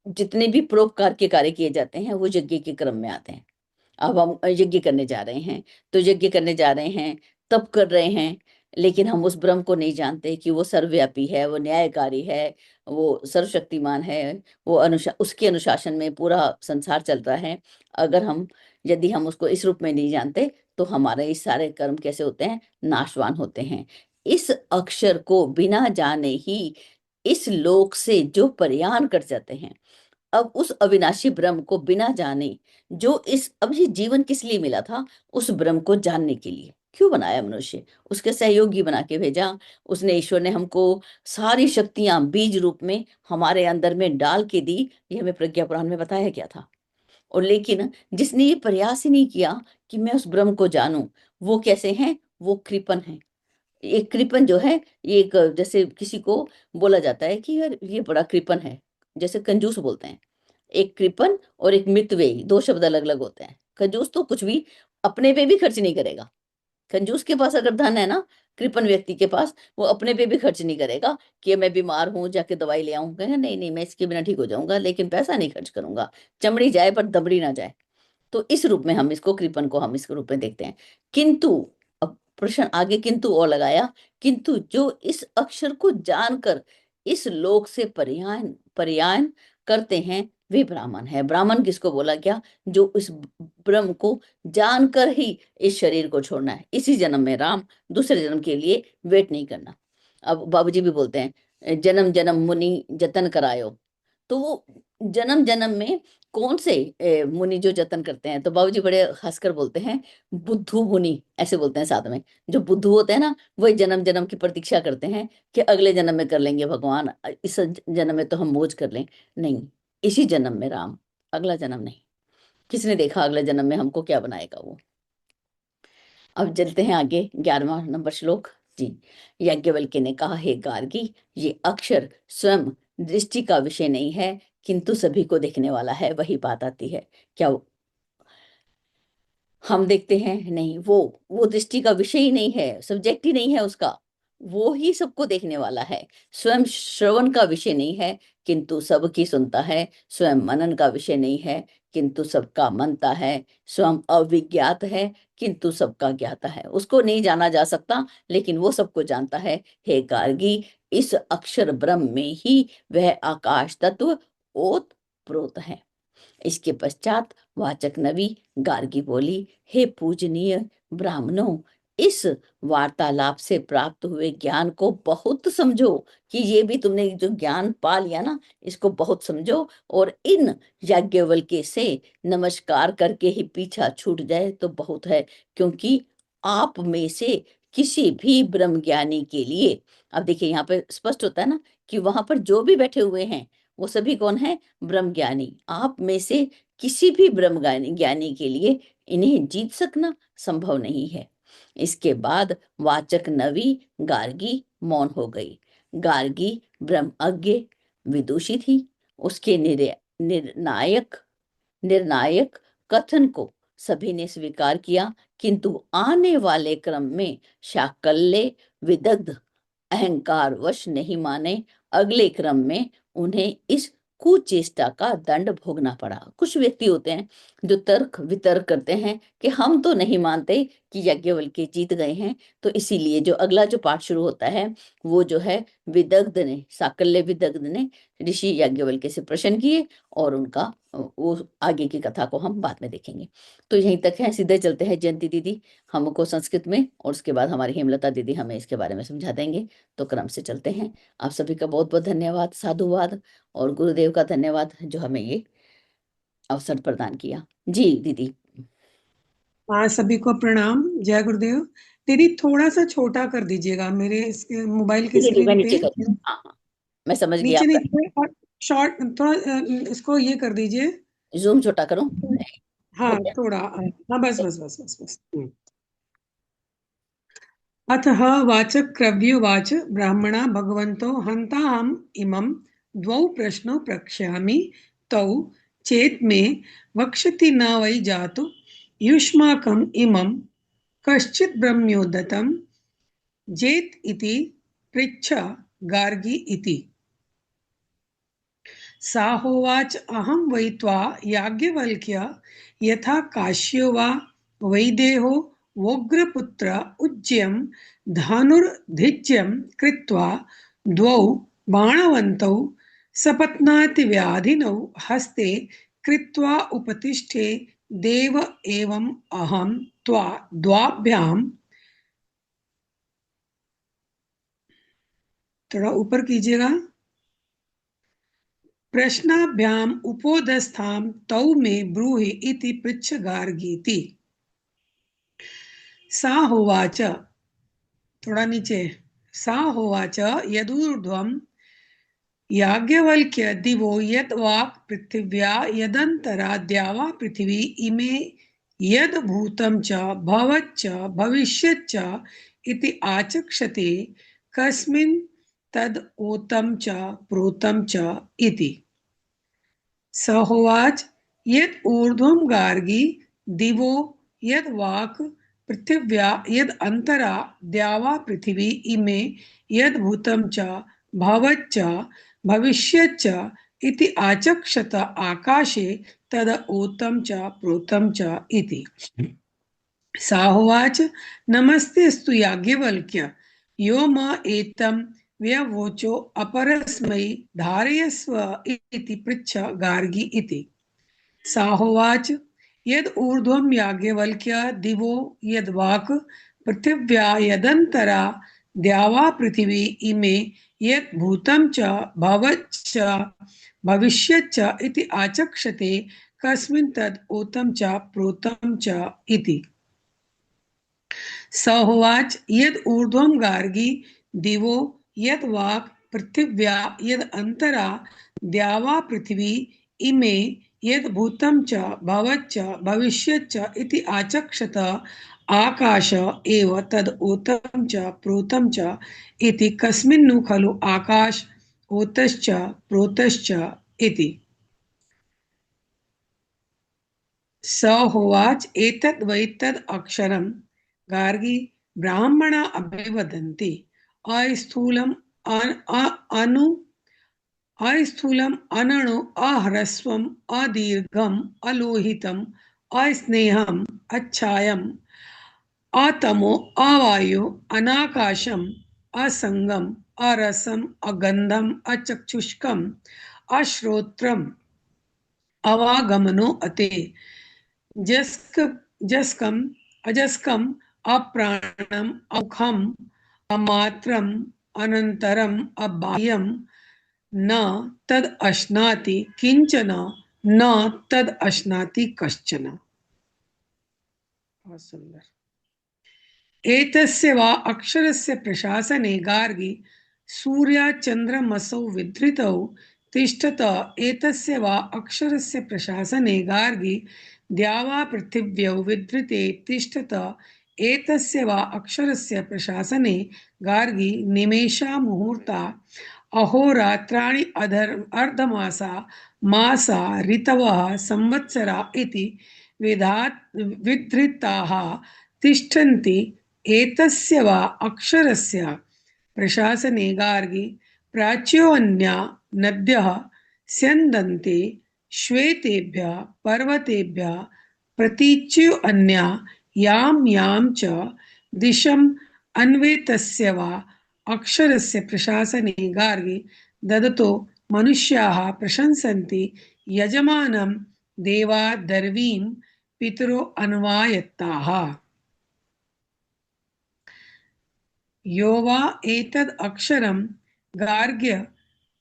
जितने भी परोपकार के कार्य किए जाते हैं, वो यज्ञ के क्रम में आते हैं। अब हम यज्ञ करने जा रहे हैं, तो यज्ञ करने जा रहे हैं, तप कर रहे हैं, लेकिन हम उस ब्रह्म को नहीं जानते कि वो सर्वव्यापी है, वो न्यायकारी है, वो सर्वशक्तिमान है, वो उसके अनुशासन में पूरा संसार चल रहा है। अगर हम, यदि हम उसको इस रूप में नहीं जानते, तो हमारे ये सारे कर्म कैसे होते हैं? नाशवान होते हैं। इस अक्षर को बिना जाने ही इस लोक से जो प्रयाण कर जाते हैं, अब उस अविनाशी ब्रह्म को बिना जाने, जो इस, अब ये जीवन किस लिए मिला था? उस ब्रह्म को जानने के लिए। क्यों बनाया मनुष्य? उसके सहयोगी बना के भेजा। उसने, ईश्वर ने हमको सारी शक्तियां बीज रूप में हमारे अंदर में डाल के दी। ये हमें प्रज्ञा पुराण में बताया गया था। और लेकिन जिसने ये प्रयास ही नहीं किया कि मैं उस ब्रह्म को जानूं, वो कैसे हैं? वो कृपण है। एक कृपण जो है, ये एक, जैसे किसी को बोला जाता है कि यार ये बड़ा कृपण है, जैसे कंजूस बोलते हैं। एक कृपण और एक मितव्ययी, दो शब्द अलग अलग होते हैं। कंजूस तो कुछ भी अपने पे भी खर्च नहीं करेगा, कंजूस के पास अगर धन है ना, कृपण व्यक्ति के पास, वो अपने पे भी खर्च नहीं करेगा कि मैं बीमार हूं जाके दवाई ले आऊं, कहेगा नहीं नहीं मैं इसके बिना ठीक हो जाऊंगा, लेकिन पैसा नहीं खर्च करूंगा, चमड़ी जाए पर दबड़ी ना जाए। तो इस रूप में हम इसको, कृपन को हम इस रूप में देखते हैं। किंतु, अब प्रश्न आगे किंतु और लगाया, किंतु जो इस अक्षर को जानकर इस लोक से पर्यायन पर्यायन करते हैं वे ब्राह्मण है। ब्राह्मण किसको बोला गया? जो इस ब्रह्म को जानकर ही इस शरीर को छोड़ना है, इसी जन्म में राम, दूसरे जन्म के लिए वेट नहीं करना। अब बाबूजी भी बोलते हैं जन्म जन्म मुनि जतन करायो, तो वो जन्म जन्म में कौन से मुनि जो जतन करते हैं, तो बाबूजी बड़े हंसकर बोलते हैं बुद्धू मुनि, ऐसे बोलते हैं साथ में। जो बुद्धू होते हैं ना, वही जन्म जन्म की प्रतीक्षा करते हैं कि अगले जन्म में कर लेंगे भगवान, इस जन्म में तो हम मौज कर लें। नहीं, इसी जन्म में राम, अगला जन्म नहीं। किसने देखा अगले जन्म में हमको क्या बनाएगा वो। अब चलते हैं आगे, 11वां नंबर श्लोक जी। याज्ञवल्क्य ने कहा, हे गार्गी, ये अक्षर स्वयं दृष्टि का विषय नहीं है, किंतु सभी को देखने वाला है। वही बात आती है, क्या हम देखते हैं? नहीं, वो दृष्टि का विषय ही नहीं है, सब्जेक्ट ही नहीं है उसका, वो ही सबको देखने वाला है। स्वयं श्रवण का विषय नहीं है, किंतु सबकी सुनता है। स्वयं मनन का विषय नहीं है, किंतु सबका मनता है। स्वयं अविज्ञात है, किंतु सबका ज्ञाता है। उसको नहीं जाना जा सकता, लेकिन वो सबको जानता है। हे गार्गी, इस अक्षर ब्रह्म में ही वह आकाश तत्व ओत प्रोत है। इसके पश्चात वाचक नवी गार्गी बोली, हे पूजनीय ब्राह्मणों, इस वार्तालाप से प्राप्त हुए ज्ञान को बहुत समझो, कि ये भी तुमने जो ज्ञान पा लिया ना, इसको बहुत समझो, और इन याज्ञवल्क्य से नमस्कार करके ही पीछा छूट जाए तो बहुत है। क्योंकि आप में से किसी भी ब्रह्म ज्ञानी के लिए, अब देखिए यहाँ पे स्पष्ट होता है ना कि वहां पर जो भी बैठे हुए हैं वो सभी कौन है? ब्रह्म ज्ञानी। आप में से किसी भी ब्रह्म ज्ञानी के लिए इन्हें जीत सकना संभव नहीं है। इसके बाद वाचक नवी गार्गी मौन हो गई। गार्गी ब्रह्मज्ञ विदुषी थी। उसके निर्णायक निर्णायक कथन को सभी ने स्वीकार किया, किंतु आने वाले क्रम में शाकल्य विदग्ध अहंकार वश नहीं माने। अगले क्रम में उन्हें इस कुचेष्टा का दंड भोगना पड़ा। कुछ व्यक्ति होते हैं जो तर्क वितर्क करते हैं कि हम तो नहीं मानते कि याज्ञवल्क्य जीत गए हैं, तो इसीलिए जो अगला जो पाठ शुरू होता है वो जो है विदग्ध ने, साकल्य विदग्ध ने ऋषि याज्ञवल्क्य से प्रश्न किए, और उनका वो आगे की कथा को हम बाद में देखेंगे। तो यहीं तक है, सीधे चलते हैं जयंती दीदी हमको संस्कृत में, और उसके बाद हमारी हेमलता दीदी हमें इसके बारे में समझा देंगे। तो क्रम से चलते हैं। आप सभी का बहुत बहुत धन्यवाद, साधुवाद, और गुरुदेव का धन्यवाद जो हमें ये अवसर प्रदान किया। जी दीदी। हाँ, सभी को प्रणाम, जय गुरुदेव। दीदी थोड़ा सा छोटा कर दीजिएगा मेरे इसके मोबाइल की दीदी मैं स्क्रीन पे। नीचे कर, हाँ हाँ, मैं समझ गया नीचे आपका। नीचे और शॉर्ट थोड़ा इसको ये कर दीजिए। जूम छोटा करूं? हाँ हो गया। थोड़ा, हाँ बस बस बस बस बस। अतः वाचक्रव्युवाच ब्राह्मणा भगवन्तो हन्ताहम् इमं द्वौ प्रश्नौ प्रक्ष्यामि तौ चेत् मे वक्ष्यति न वै जातु युष्माकम् इमं कश्चित् ब्रह्मोद्धतं जेत् इति पृच्छ गार्गी इति। सा होवाच अहं वै त्वा याज्ञवल्क्य यथा काश्यो वा वैदेहो वोग्रपुत्र उज्ज्यं धनुर्धिज्यं कृत्वा द्वौ बाणवन्तौ सपत्नातिव्याधिनौ हस्ते कृत्वा उपतिष्ठे देव एवम् अहं त्वा द्वाभ्यां, थोड़ा ऊपर कीजिएगा, प्रश्नाभ्याम उपोदस्थाम तौ मे ब्रूहि इति पृच्छ गार्गीति। सा होवाच, थोड़ा नीचे, सा होवाच यदूर्ध्वं याज्ञवल्क्य दिवो यद् वाक् पृथिव्या यदन्तरा द्यावा पृथिवी इमे यद् भूतं च भवत् च भविष्यत् च इति आचक्षते कस्मिन् तद् ओतं च प्रोतं च इति। स होवाच यत् ऊर्ध्वं गार्गी दिवो यद् वाक् पृथिव्या यद अंतरा द्यावा पृथिवी इमे यद भूतं च भवच्च भविष्यच्च इति आचक्षत आकाशे तद ओतं च प्रोतं च इति। साहोवाच नमस्तेस्तु याज्ञवल्क्य यो म एतं व्यवोचो अपरस्मै धारयस्व इति पृच्छ गार्गी इति। साहोवाच यद ऊर्ध्वं याज्ञवल्क्य दिवो यद्वाक् पृथिव्या यदन्तरा द्यावा पृथिवी इमे यत् भूतं च भवच्च भविष्यच्च इति आचक्षते कस्मिन् तद् ओतं च प्रोतं च इति। सहोवाच यद ऊर्ध्वं गार्गी दिवो यद वाक् पृथिव्या यद अंतरा द्यावा पृथिवी इमे यद भूतं च भवच्च भविष्यच्च इति आचक्षत आकाश एव तद ओतं च प्रोतं च इति कस्मिन्नु खलु आकाश ओतश्च प्रोतश्च इति। स होवाच एतद् वै तद् अक्षरं गार्गी ब्राह्मणा अभिवदन्ति अस्थूलम् अनु अस्थूलम् अनणु अह्रस्वम् अदीर्घम् अलोहितम् अस्नेहम् अच्छायम् अतमो अवायु अनाकाशम् असंगम् अरसम् अगन्धम् अचक्षुष्कम् अश्रोत्रम् अवागमनो अते जस्कम् अजस्कम् अप्राणम् औखम् अमात्रम् अनन्तरम् अबाह्यम् न तद् अश्नाति किंचन न तद् अश्नाति कश्चन। बहुत सुंदर। एतस्य वा अक्षरस्य प्रशासने गार्गी सूर्याचन्द्रमसौ विधृतौ तिष्ठत एतस्य वा अक्षरस्य प्रशासने गार्गी द्यावा पृथिव्यौ विधृते तिष्ठत एतस्य वा अक्षरस्य प्रशासने गार्गी निमेषा मुहूर्ता अहोरात्राणि अर्धमासा मासा ऋतवः संवत्सरा इति विधृताः तिष्ठन्ति एतस्य वा अक्षरस्य प्रशासने गार्गी प्राच्योऽन्या नद्यः स्यन्दन्ते श्वेतेभ्यः पर्वतेभ्यः प्रतीच्यो अन्या यां यां च दिशम् अन्वेतस्य वा अक्षरस्य प्रशासने गार्गी ददतो मनुष्याः प्रशंसन्ति यजमानं देवा दर्वीं पितरो अन्वायत्ताः। यो वा एतद् अक्षरं गार्ग्य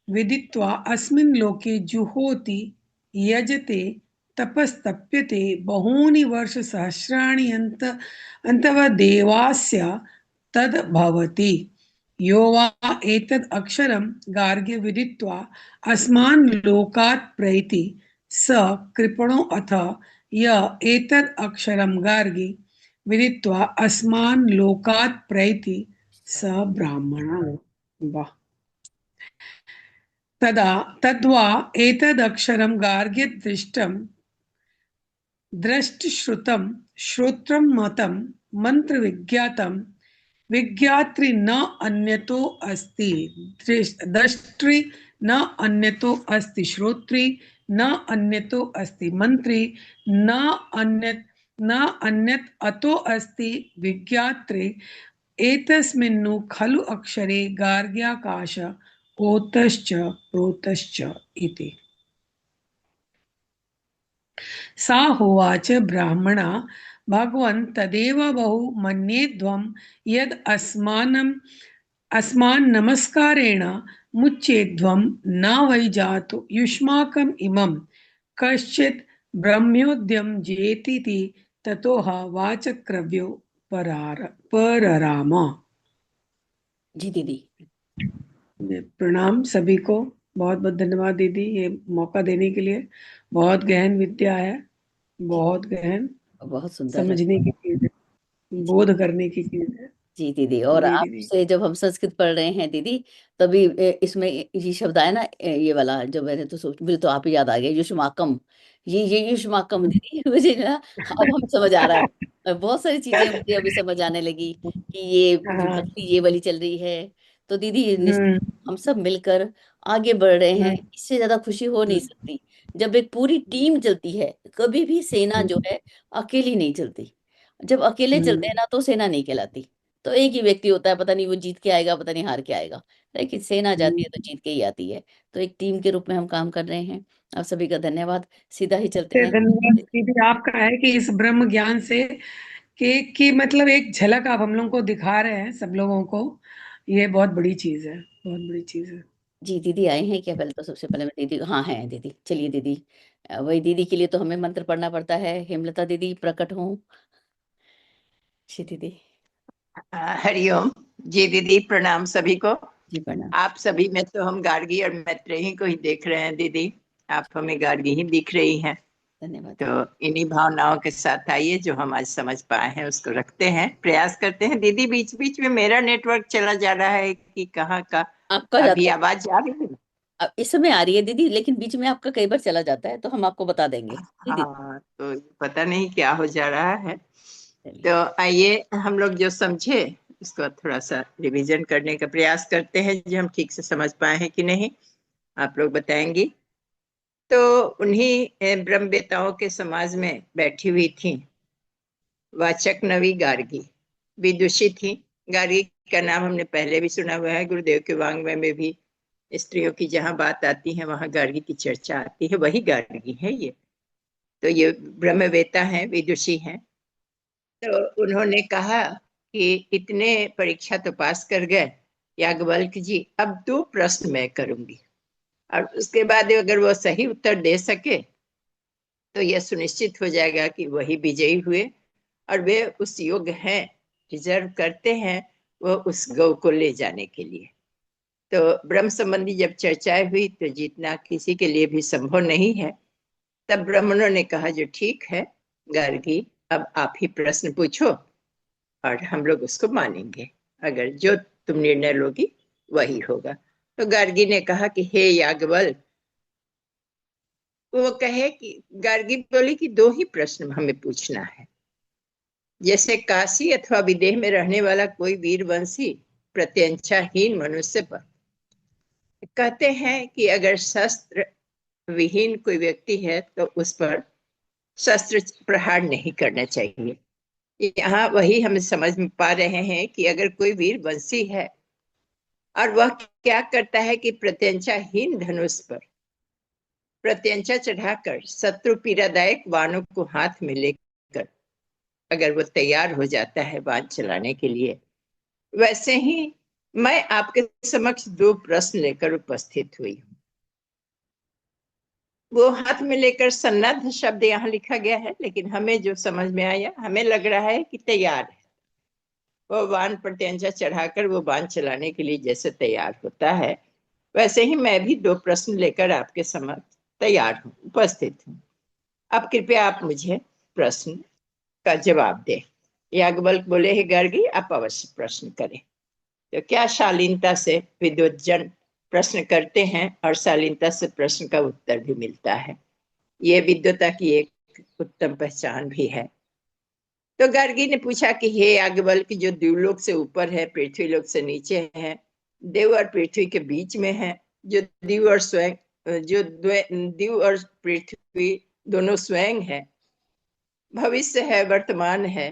विदित्वा अस्मिन् लोके जुहोति यजते तपस्तप्यते बहूनि वर्षसहस्राणि अन्तवदेवास्य तद् भवति। यो वा एतद् अक्षरं गार्ग्य विदित्वा अस्मान् लोकात् प्रैति स कृपणो अथ य एतद् अक्षरं गार्गी विदित्वा अस्मान् लोकात् प्रैति स ब्राह्मणः। वाह। तदा तद्वा एतदक्षरं गार्ग्य दृष्टश्रुतं श्रोत्रं मतं मंत्रविज्ञातं विज्ञात्री न अन्यतो अस्ति दृष्टि न अन्यतो अस्ति श्रोत्री न अन्यतो अस्ति मंत्री न अन्यत् अतो अस्ति विज्ञात्रे एतस्मिन्नु खलु अक्षरे गार्ग्याकाश ओतश्च प्रोतश्च इति। सा होवाच ब्राह्मणा भगवन् तदेव बहु मन्येध्वं यद् अस्मान् नमस्कारेण मुच्येध्वं न वै जातु युष्माकम् इमं कश्चित् ब्रह्मोद्यम जेतीति ततोह वाचक्रव्यो परराम। जी दीदी। प्रणाम सभी को, बहुत बहुत धन्यवाद दीदी ये मौका देने के लिए। बहुत गहन विद्या है, बहुत गहन, बहुत सुंदर समझने की चीज है, बोध करने की चीज है। जी दीदी, और जी दीदी। आपसे जब हम संस्कृत पढ़ रहे हैं दीदी, तभी इसमें ये शब्द आया ना, ये वाला जो मैंने तो सोच, मुझे तो आप ही याद आ गया, युष्माकम। ये युष्माकम दीदी मुझे ना अब हम समझ आ रहा है, बहुत सारी चीजें मुझे अभी समझ आने लगी कि ये हाँ। विभक्ति ये वाली चल रही है। तो दीदी निश्चित हम्म। हम सब मिलकर आगे बढ़ रहे हैं, हम्म। इससे ज्यादा खुशी हो नहीं हम्म। सकती। जब एक पूरी टीम चलती है, कभी भी सेना जो हम्म। है अकेली नहीं चलती। जब अकेले चलते हैं हम्म। ना तो सेना नहीं कहलाती। तो एक ही व्यक्ति होता है, पता नहीं वो जीत के आएगा, पता नहीं हार के आएगा, लेकिन सेना जाती है तो जीत के ही आती है। तो एक टीम के रूप में हम काम कर रहे हैं। आप सभी का धन्यवाद। सीधा ही चलते हैं। धन्यवाद दीदी आपका है कि इस ब्रह्म ज्ञान से कि मतलब एक झलक आप हम लोगों को दिखा रहे हैं सब लोगों को। ये बहुत बड़ी चीज है, बहुत बड़ी चीज है। जी दीदी आए हैं क्या? पहले तो सबसे पहले मैं दीदी, हाँ है दीदी, चलिए दीदी। वही दीदी के लिए तो हमें मंत्र पढ़ना पड़ता है। हेमलता दीदी प्रकट हो। जी दीदी। हरिओम। जी दीदी प्रणाम सभी को। जी प्रणाम। आप सभी में तो हम गार्गी और मैत्रेयी को ही देख रहे हैं दीदी। आप हमें गार्गी ही दिख रही हैं। धन्यवाद। तो इन्हीं भावनाओं के साथ आइए, जो हम आज समझ पाए हैं उसको रखते हैं, प्रयास करते हैं। दीदी बीच बीच में मेरा नेटवर्क चला जा रहा है कि कहाँ का। आपका अभी जाता है, आवाज जा रही है? अब इस समय आ रही है दीदी, लेकिन बीच में आपका कई बार चला जाता है, तो हम आपको बता देंगे जी दीदी। हाँ, तो पता नहीं क्या हो जा रहा है। चलिए। तो आइए हम लोग जो समझे उसको थोड़ा सा रिवीजन करने का प्रयास करते हैं, जो हम ठीक से समझ पाए हैं कि नहीं, आप लोग बताएंगी। तो उन्हीं ब्रह्मवेताओं के समाज में बैठी हुई थी वाचक नवी गार्गी। विदुषी थी। गार्गी का नाम हमने पहले भी सुना हुआ है, गुरुदेव के वांग्मय में भी स्त्रियों की जहाँ बात आती है वहां गार्गी की चर्चा आती है, वही गार्गी है ये। तो ये ब्रह्मवेता हैं, विदुषी हैं। तो उन्होंने कहा कि इतने परीक्षा तो पास कर गए याज्ञवल्क्य जी, अब 2 प्रश्न मैं करूंगी, और उसके बाद अगर वो सही उत्तर दे सके तो यह सुनिश्चित हो जाएगा कि वही विजयी हुए, और वे उस योग्य हैं, डिजर्व करते हैं वो उस गौ को ले जाने के लिए। तो ब्रह्म संबंधी जब चर्चाएं हुई तो जीतना किसी के लिए भी संभव नहीं है। तब ब्राह्मणों ने कहा जो ठीक है गार्गी, अब आप ही प्रश्न पूछो और हम लोग उसको मानेंगे, अगर जो तुम निर्णय लोगी वही होगा। तो गार्गी ने कहा कि हे याज्ञवल्क्य, वो कहे कि गार्गी बोली कि 2 ही प्रश्न हमें पूछना है। जैसे काशी अथवा विदेह में रहने वाला कोई वीरवंशी प्रत्यंचाहीन मनुष्य पर कहते हैं कि अगर शस्त्र विहीन कोई व्यक्ति है तो उस पर शस्त्र प्रहार नहीं करना चाहिए। यहाँ वही हम समझ में पा रहे हैं कि अगर कोई वीरवंशी है और वह क्या करता है कि प्रत्यंचाहीन धनुष पर प्रत्यंचा चढ़ाकर शत्रु पीड़ादायक बाणों को हाथ में लेकर अगर वो तैयार हो जाता है बाण चलाने के लिए, वैसे ही मैं आपके समक्ष 2 प्रश्न लेकर उपस्थित हुई हूँ। वो हाथ में लेकर सन्नद्ध शब्द यहाँ लिखा गया है, लेकिन हमें जो समझ में आया, हमें लग रहा है कि तैयार है। वो बाण प्रत्यंचा चढ़ाकर वो बाण चलाने के लिए जैसे तैयार होता है, वैसे ही मैं भी 2 प्रश्न लेकर आपके समक्ष तैयार हूँ, उपस्थित हूँ। अब कृपया आप मुझे प्रश्न का जवाब दें। याज्ञवल्क्य बोले, हे गार्गी, आप अवश्य प्रश्न करें। तो क्या शालीनता से विद्वज्जन प्रश्न करते हैं और शालीनता से प्रश्न का उत्तर भी मिलता है, ये विद्वता की एक उत्तम पहचान भी है। तो गार्गी ने पूछा कि हे याज्ञवल्क्य, जो देवलोक से ऊपर है, पृथ्वी लोक से नीचे है, देव और पृथ्वी के बीच में है, जो देव और स्वयं, जो देव और पृथ्वी दोनों स्वयं है, भविष्य है, वर्तमान है,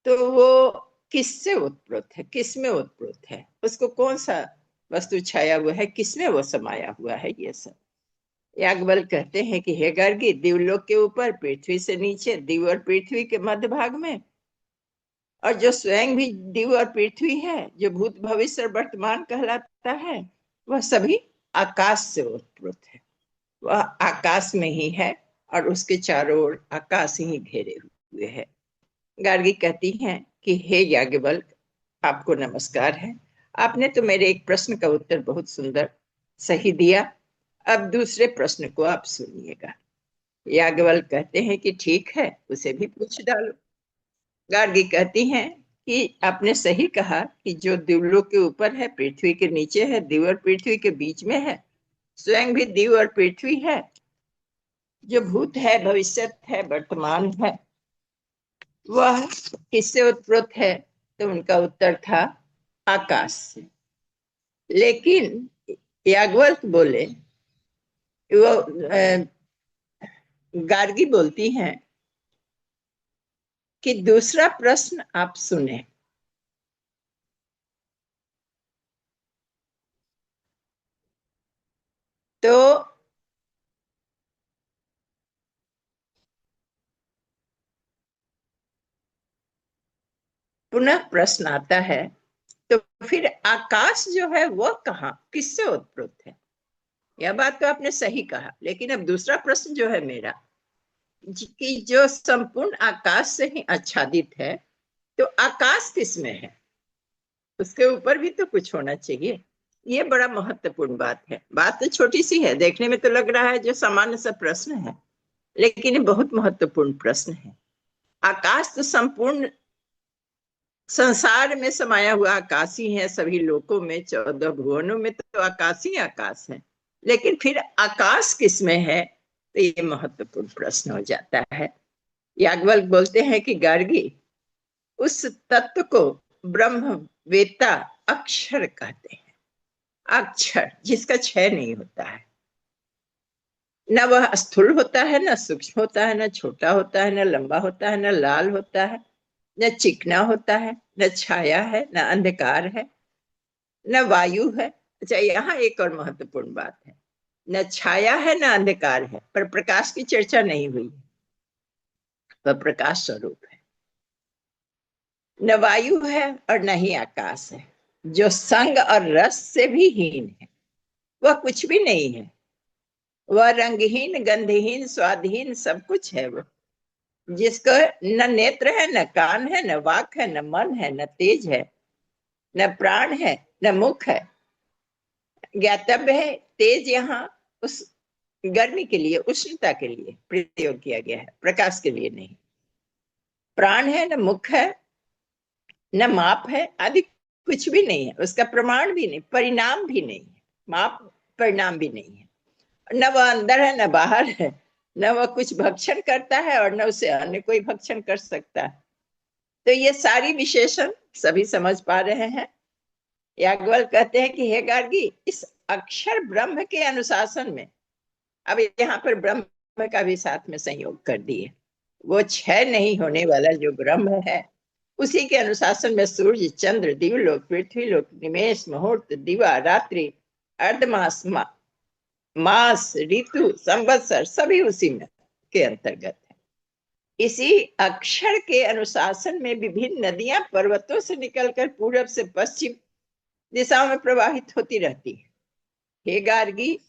तो वो किससे उत्प्रोत है, किसमें उत्प्रोत है, उसको कौन सा वस्तु छाया हुआ है, किसमें वो समाया हुआ है, ये सब। याज्ञवल्क्य कहते हैं कि हे गार्गी, देवलोक के ऊपर, पृथ्वी से नीचे, देव और पृथ्वी के मध्य भाग में, और जो स्वयं भी देव और पृथ्वी है, जो भूत भविष्य और वर्तमान कहलाता है, वह सभी आकाश से उत्प्रोत है। वह आकाश में ही है और उसके चारों ओर आकाश ही घेरे हुए है। गार्गी कहती हैं कि हे याज्ञवल्क्य, आपको नमस्कार है। आपने तो मेरे एक प्रश्न का उत्तर बहुत सुंदर सही दिया। अब दूसरे प्रश्न को आप सुनिएगा। याज्ञवल्क्य कहते हैं कि ठीक है, उसे भी पूछ डालो। गार्गी कहती हैं कि आपने सही कहा कि जो दिवलों के ऊपर है, पृथ्वी के नीचे है, दिव और पृथ्वी के बीच में है, स्वयं भी दिव और पृथ्वी है। जो भूत है, भविष्य है, वर्तमान है, वह किससे उत्पन्न है? तो उनका उत्तर था आकाश से। लेकिन याज्ञवल्क्य बोले, वो गार्गी बोलती हैं कि दूसरा प्रश्न आप सुने। तो पुनः प्रश्न आता है, तो फिर आकाश जो है वह कहाँ, किससे उत्पन्न है? यह बात तो आपने सही कहा, लेकिन अब दूसरा प्रश्न जो है मेरा, कि जो संपूर्ण आकाश से ही आच्छादित है, तो आकाश किसमें है? उसके ऊपर भी तो कुछ होना चाहिए। ये बड़ा महत्वपूर्ण बात है। बात तो छोटी सी है, देखने में तो लग रहा है जो सामान्य सा प्रश्न है, लेकिन ये बहुत महत्वपूर्ण प्रश्न है। आकाश तो संपूर्ण संसार में समाया हुआ आकाश ही है। सभी लोकों में, 14 भुवनों में तो आकाश ही आकाश है। लेकिन फिर आकाश किसमें है? तो ये महत्वपूर्ण प्रश्न हो जाता है। याज्ञवल्क्य बोलते हैं कि गार्गी, उस तत्व को ब्रह्मवेत्ता अक्षर कहते हैं। अक्षर जिसका क्षय नहीं होता है, न वह स्थूल होता है, न सूक्ष्म होता है, न छोटा होता है, न लंबा होता है, न लाल होता है, न चिकना होता है, न छाया है, न अंधकार है, न वायु है। अच्छा, यहाँ एक और महत्वपूर्ण बात है, न छाया है न अंधकार है, पर प्रकाश की चर्चा नहीं हुई। वह प्रकाश स्वरूप है। न वायु है और न ही आकाश है। जो संग और रस से भी हीन है, वह कुछ भी नहीं है। वह रंगहीन, गंधहीन, स्वादहीन, सब कुछ है। वो जिसको न नेत्र है, न कान है, न वाक है, न मन है, न तेज है, न प्राण है, न मुख है। ज्ञातव्य है, तेज यहाँ उस गर्मी के लिए, उष्णता के लिए प्रयोग किया गया है, प्रकाश के लिए नहीं। प्राण है, न मुख है, न माप है, आदि कुछ भी नहीं है। उसका प्रमाण भी नहीं, परिणाम भी नहीं है, माप परिणाम भी नहीं है। न वह अंदर है, न बाहर है, न वह कुछ भक्षण करता है और न उसे अन्य कोई भक्षण कर सकता है। तो ये सारी विशेषण सभी समझ पा रहे हैं। याज्ञवल्क्य कहते हैं कि हे गार्गी, इस अक्षर ब्रह्म के अनुशासन में, अब यहाँ पर ब्रह्म का भी साथ में संयोग कर दिए, वो क्षय नहीं होने वाला जो ब्रह्म है, उसी के अनुशासन में सूर्य, चंद्र, दिवलोक, पृथ्वी लोक, निमेष, मुहूर्त, दिवा, रात्रि, अर्धमास, मास, ऋतु, संवत्सर, सभी उसी में के अंतर्गत है। इसी अक्षर के अनुशासन में विभिन्न नदियां पर्वतों से निकलकर पूरब से पश्चिम दिशाओं में प्रवाहित होती रहती है। हे गार्गी,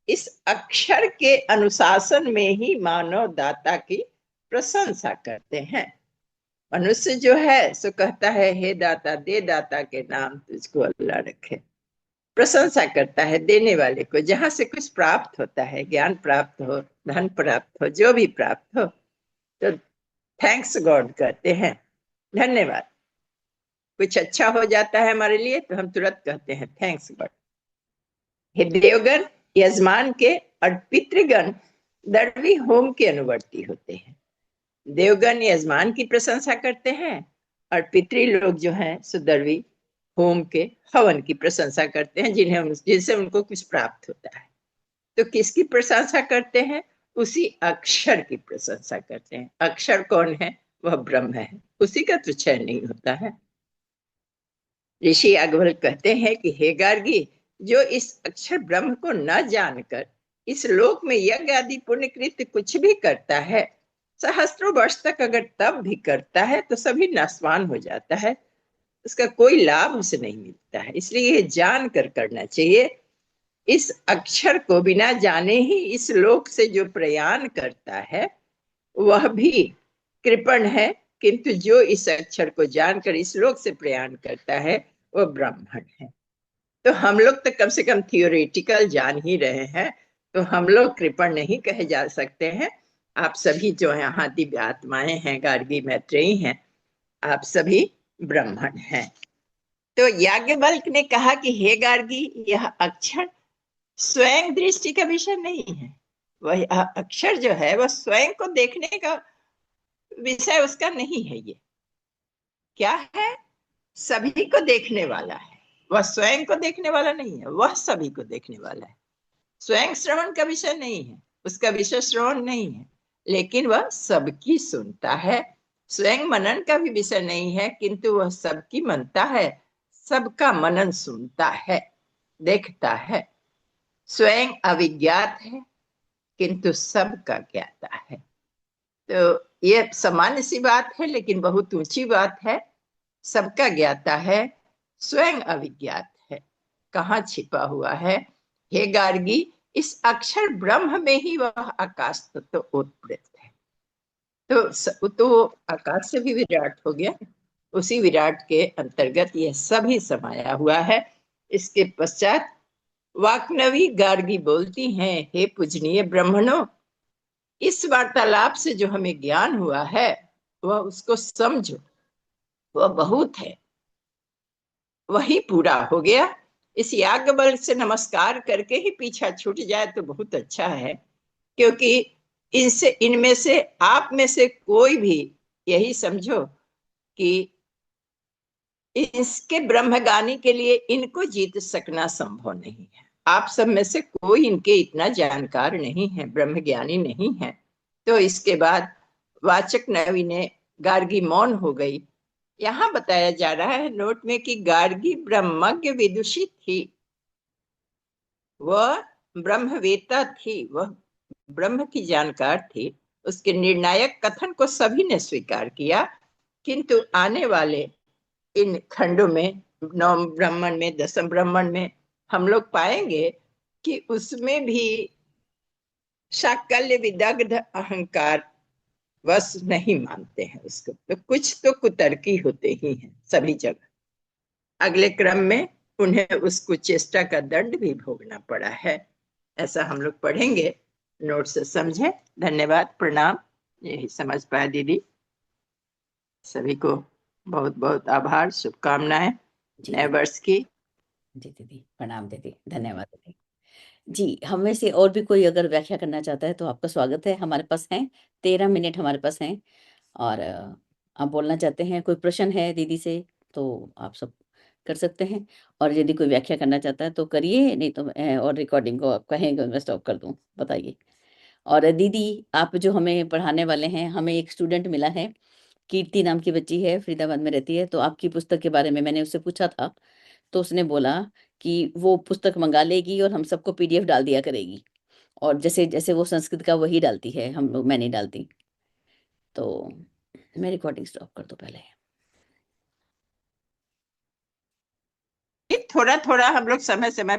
इस अक्षर के अनुशासन में ही मानव दाता की प्रशंसा करते हैं। मनुष्य जो है सो कहता है, हे दाता, दे दाता के नाम तुझको अल्लाह रखे। प्रशंसा करता है देने वाले को। जहां से कुछ प्राप्त होता है, ज्ञान प्राप्त हो, धन प्राप्त हो, जो भी प्राप्त हो, तो थैंक्स गॉड कहते हैं, धन्यवाद। कुछ अच्छा हो जाता है हमारे लिए तो हम तुरंत कहते हैं थैंक्स गॉड। हे देवगण, यजमान के और पितृगण दर्वी होम के अनुवर्ती होते हैं। देवगण यजमान की प्रशंसा करते हैं और पितृ लोग जो हैं सो दर्वी होम के हवन की प्रशंसा करते हैं, जिनसे उनको कुछ प्राप्त होता है। तो किसकी प्रशंसा करते हैं? उसी अक्षर की प्रशंसा करते हैं। अक्षर कौन है? वह ब्रह्म है, उसी का तो क्षय नहीं होता है। ऋषि याज्ञवल्क्य कहते हैं कि हे गार्गी, जो इस अक्षर ब्रह्म को न जानकर इस लोक में यज्ञ आदि पुण्य कृत्य कुछ भी करता है, सहस्त्रों वर्ष तक अगर तब भी करता है तो सभी नाशवान हो जाता है, उसका कोई लाभ उसे नहीं मिलता है। इसलिए ये जान कर करना चाहिए। इस अक्षर को बिना जाने ही इस लोक से जो प्रयाण करता है वह भी कृपण है, किंतु जो इस अक्षर को जानकर इस लोक से प्रयाण करता है वह ब्राह्मण है। तो हम लोग तो कम से कम थियोरेटिकल जान ही रहे हैं, तो हम लोग कृपण नहीं कहे जा सकते हैं। आप सभी जो यहाँ दिव्य आत्माएं हैं, गार्गी मैत्रेयी हैं, आप सभी ब्राह्मण है। तो याज्ञवल्क्य ने कहा कि हे गार्गी, यह अक्षर स्वयं दृष्टि का विषय नहीं है। वह अक्षर जो है वह स्वयं को देखने का विषय उसका नहीं है। ये क्या है? सभी को देखने वाला है। वह स्वयं को देखने वाला नहीं है, वह सभी को देखने वाला है। स्वयं श्रवण का विषय नहीं है, उसका विषय श्रवण नहीं है, लेकिन वह सबकी सुनता है। स्वयं मनन का भी विषय नहीं है, किंतु वह सबकी मनता है, सबका मनन सुनता है, देखता है। स्वयं अविज्ञात है, किंतु सबका ज्ञाता है। तो ये सामान्य सी बात है, लेकिन बहुत ऊंची बात है। सबका ज्ञाता है, स्वयं अविज्ञात है, कहाँ छिपा हुआ है? हे गार्गी, इस अक्षर ब्रह्म में ही वह आकाश तत्व उत्प्रेत है। तो आकाश से भी विराट हो गया, उसी विराट के अंतर्गत यह सभी समाया हुआ है। इसके पश्चात वाक्नवी गार्गी बोलती हैं, हे पूजनीय ब्राह्मणों, इस वार्तालाप से जो हमें ज्ञान हुआ है वह उसको समझो, वह बहुत है, वही पूरा हो गया। इस याज्ञ बल से नमस्कार करके ही पीछा छूट जाए तो बहुत अच्छा है, क्योंकि इनमें से आप में से कोई भी यही समझो कि इसके ब्रह्मगानी के लिए इनको जीत सकना संभव नहीं है। आप सब में से कोई इनके इतना जानकार नहीं है, ब्रह्मज्ञानी नहीं है। तो इसके बाद वाचक नवी ने गार्गी मौन हो गई। यहाँ बताया जा रहा है नोट में कि गार्गी ब्रह्मज्ञ विदुषी थी, वह ब्रह्मवेता थी, वह ब्रह्म की जानकार थी। उसके निर्णायक कथन को सभी ने स्वीकार किया, किंतु आने वाले इन खंडों में, नवम ब्राह्मण में, दसम ब्राह्मण में, हम लोग पाएंगे कि उसमें भी साकल्य विदग्ध अहंकार वश नहीं मानते हैं उसको। तो कुछ तो कुतर्की होते ही हैं सभी जगह। अगले क्रम में उन्हें उस कुचेष्टा का दंड भी भोगना पड़ा है, ऐसा हम लोग पढ़ेंगे। नोट से समझे। धन्यवाद, प्रणाम। यही समझ पाए दीदी। सभी को बहुत बहुत आभार, शुभकामनाएं जी नए दीदी। वर्ष की। जी दीदी, प्रणाम दीदी, धन्यवाद दीदी। जी, हम में से और भी कोई अगर व्याख्या करना चाहता है तो आपका स्वागत है। हमारे पास हैं 13 मिनट हमारे पास हैं, और आप बोलना चाहते हैं, कोई प्रश्न है दीदी से तो आप सब कर सकते हैं, और यदि कोई व्याख्या करना चाहता है तो करिए, नहीं तो और रिकॉर्डिंग को आप कहेंगे मैं स्टॉप कर दूं, बताइए। और दीदी, आप जो हमें पढ़ाने वाले हैं, हमें एक स्टूडेंट मिला है, कीर्ति नाम की बच्ची है, फरीदाबाद में रहती है। तो आपकी पुस्तक के बारे में मैंने उससे पूछा था, तो उसने बोला कि वो पुस्तक मंगा लेगी और हम सबको पीडीएफ डाल दिया करेगी, और जैसे जैसे वो संस्कृत का वही डालती है, हम लोग, मैं नहीं डालती। तो मैं रिकॉर्डिंग स्टॉप कर दो पहले। थोड़ा थोड़ा हम लोग समय समय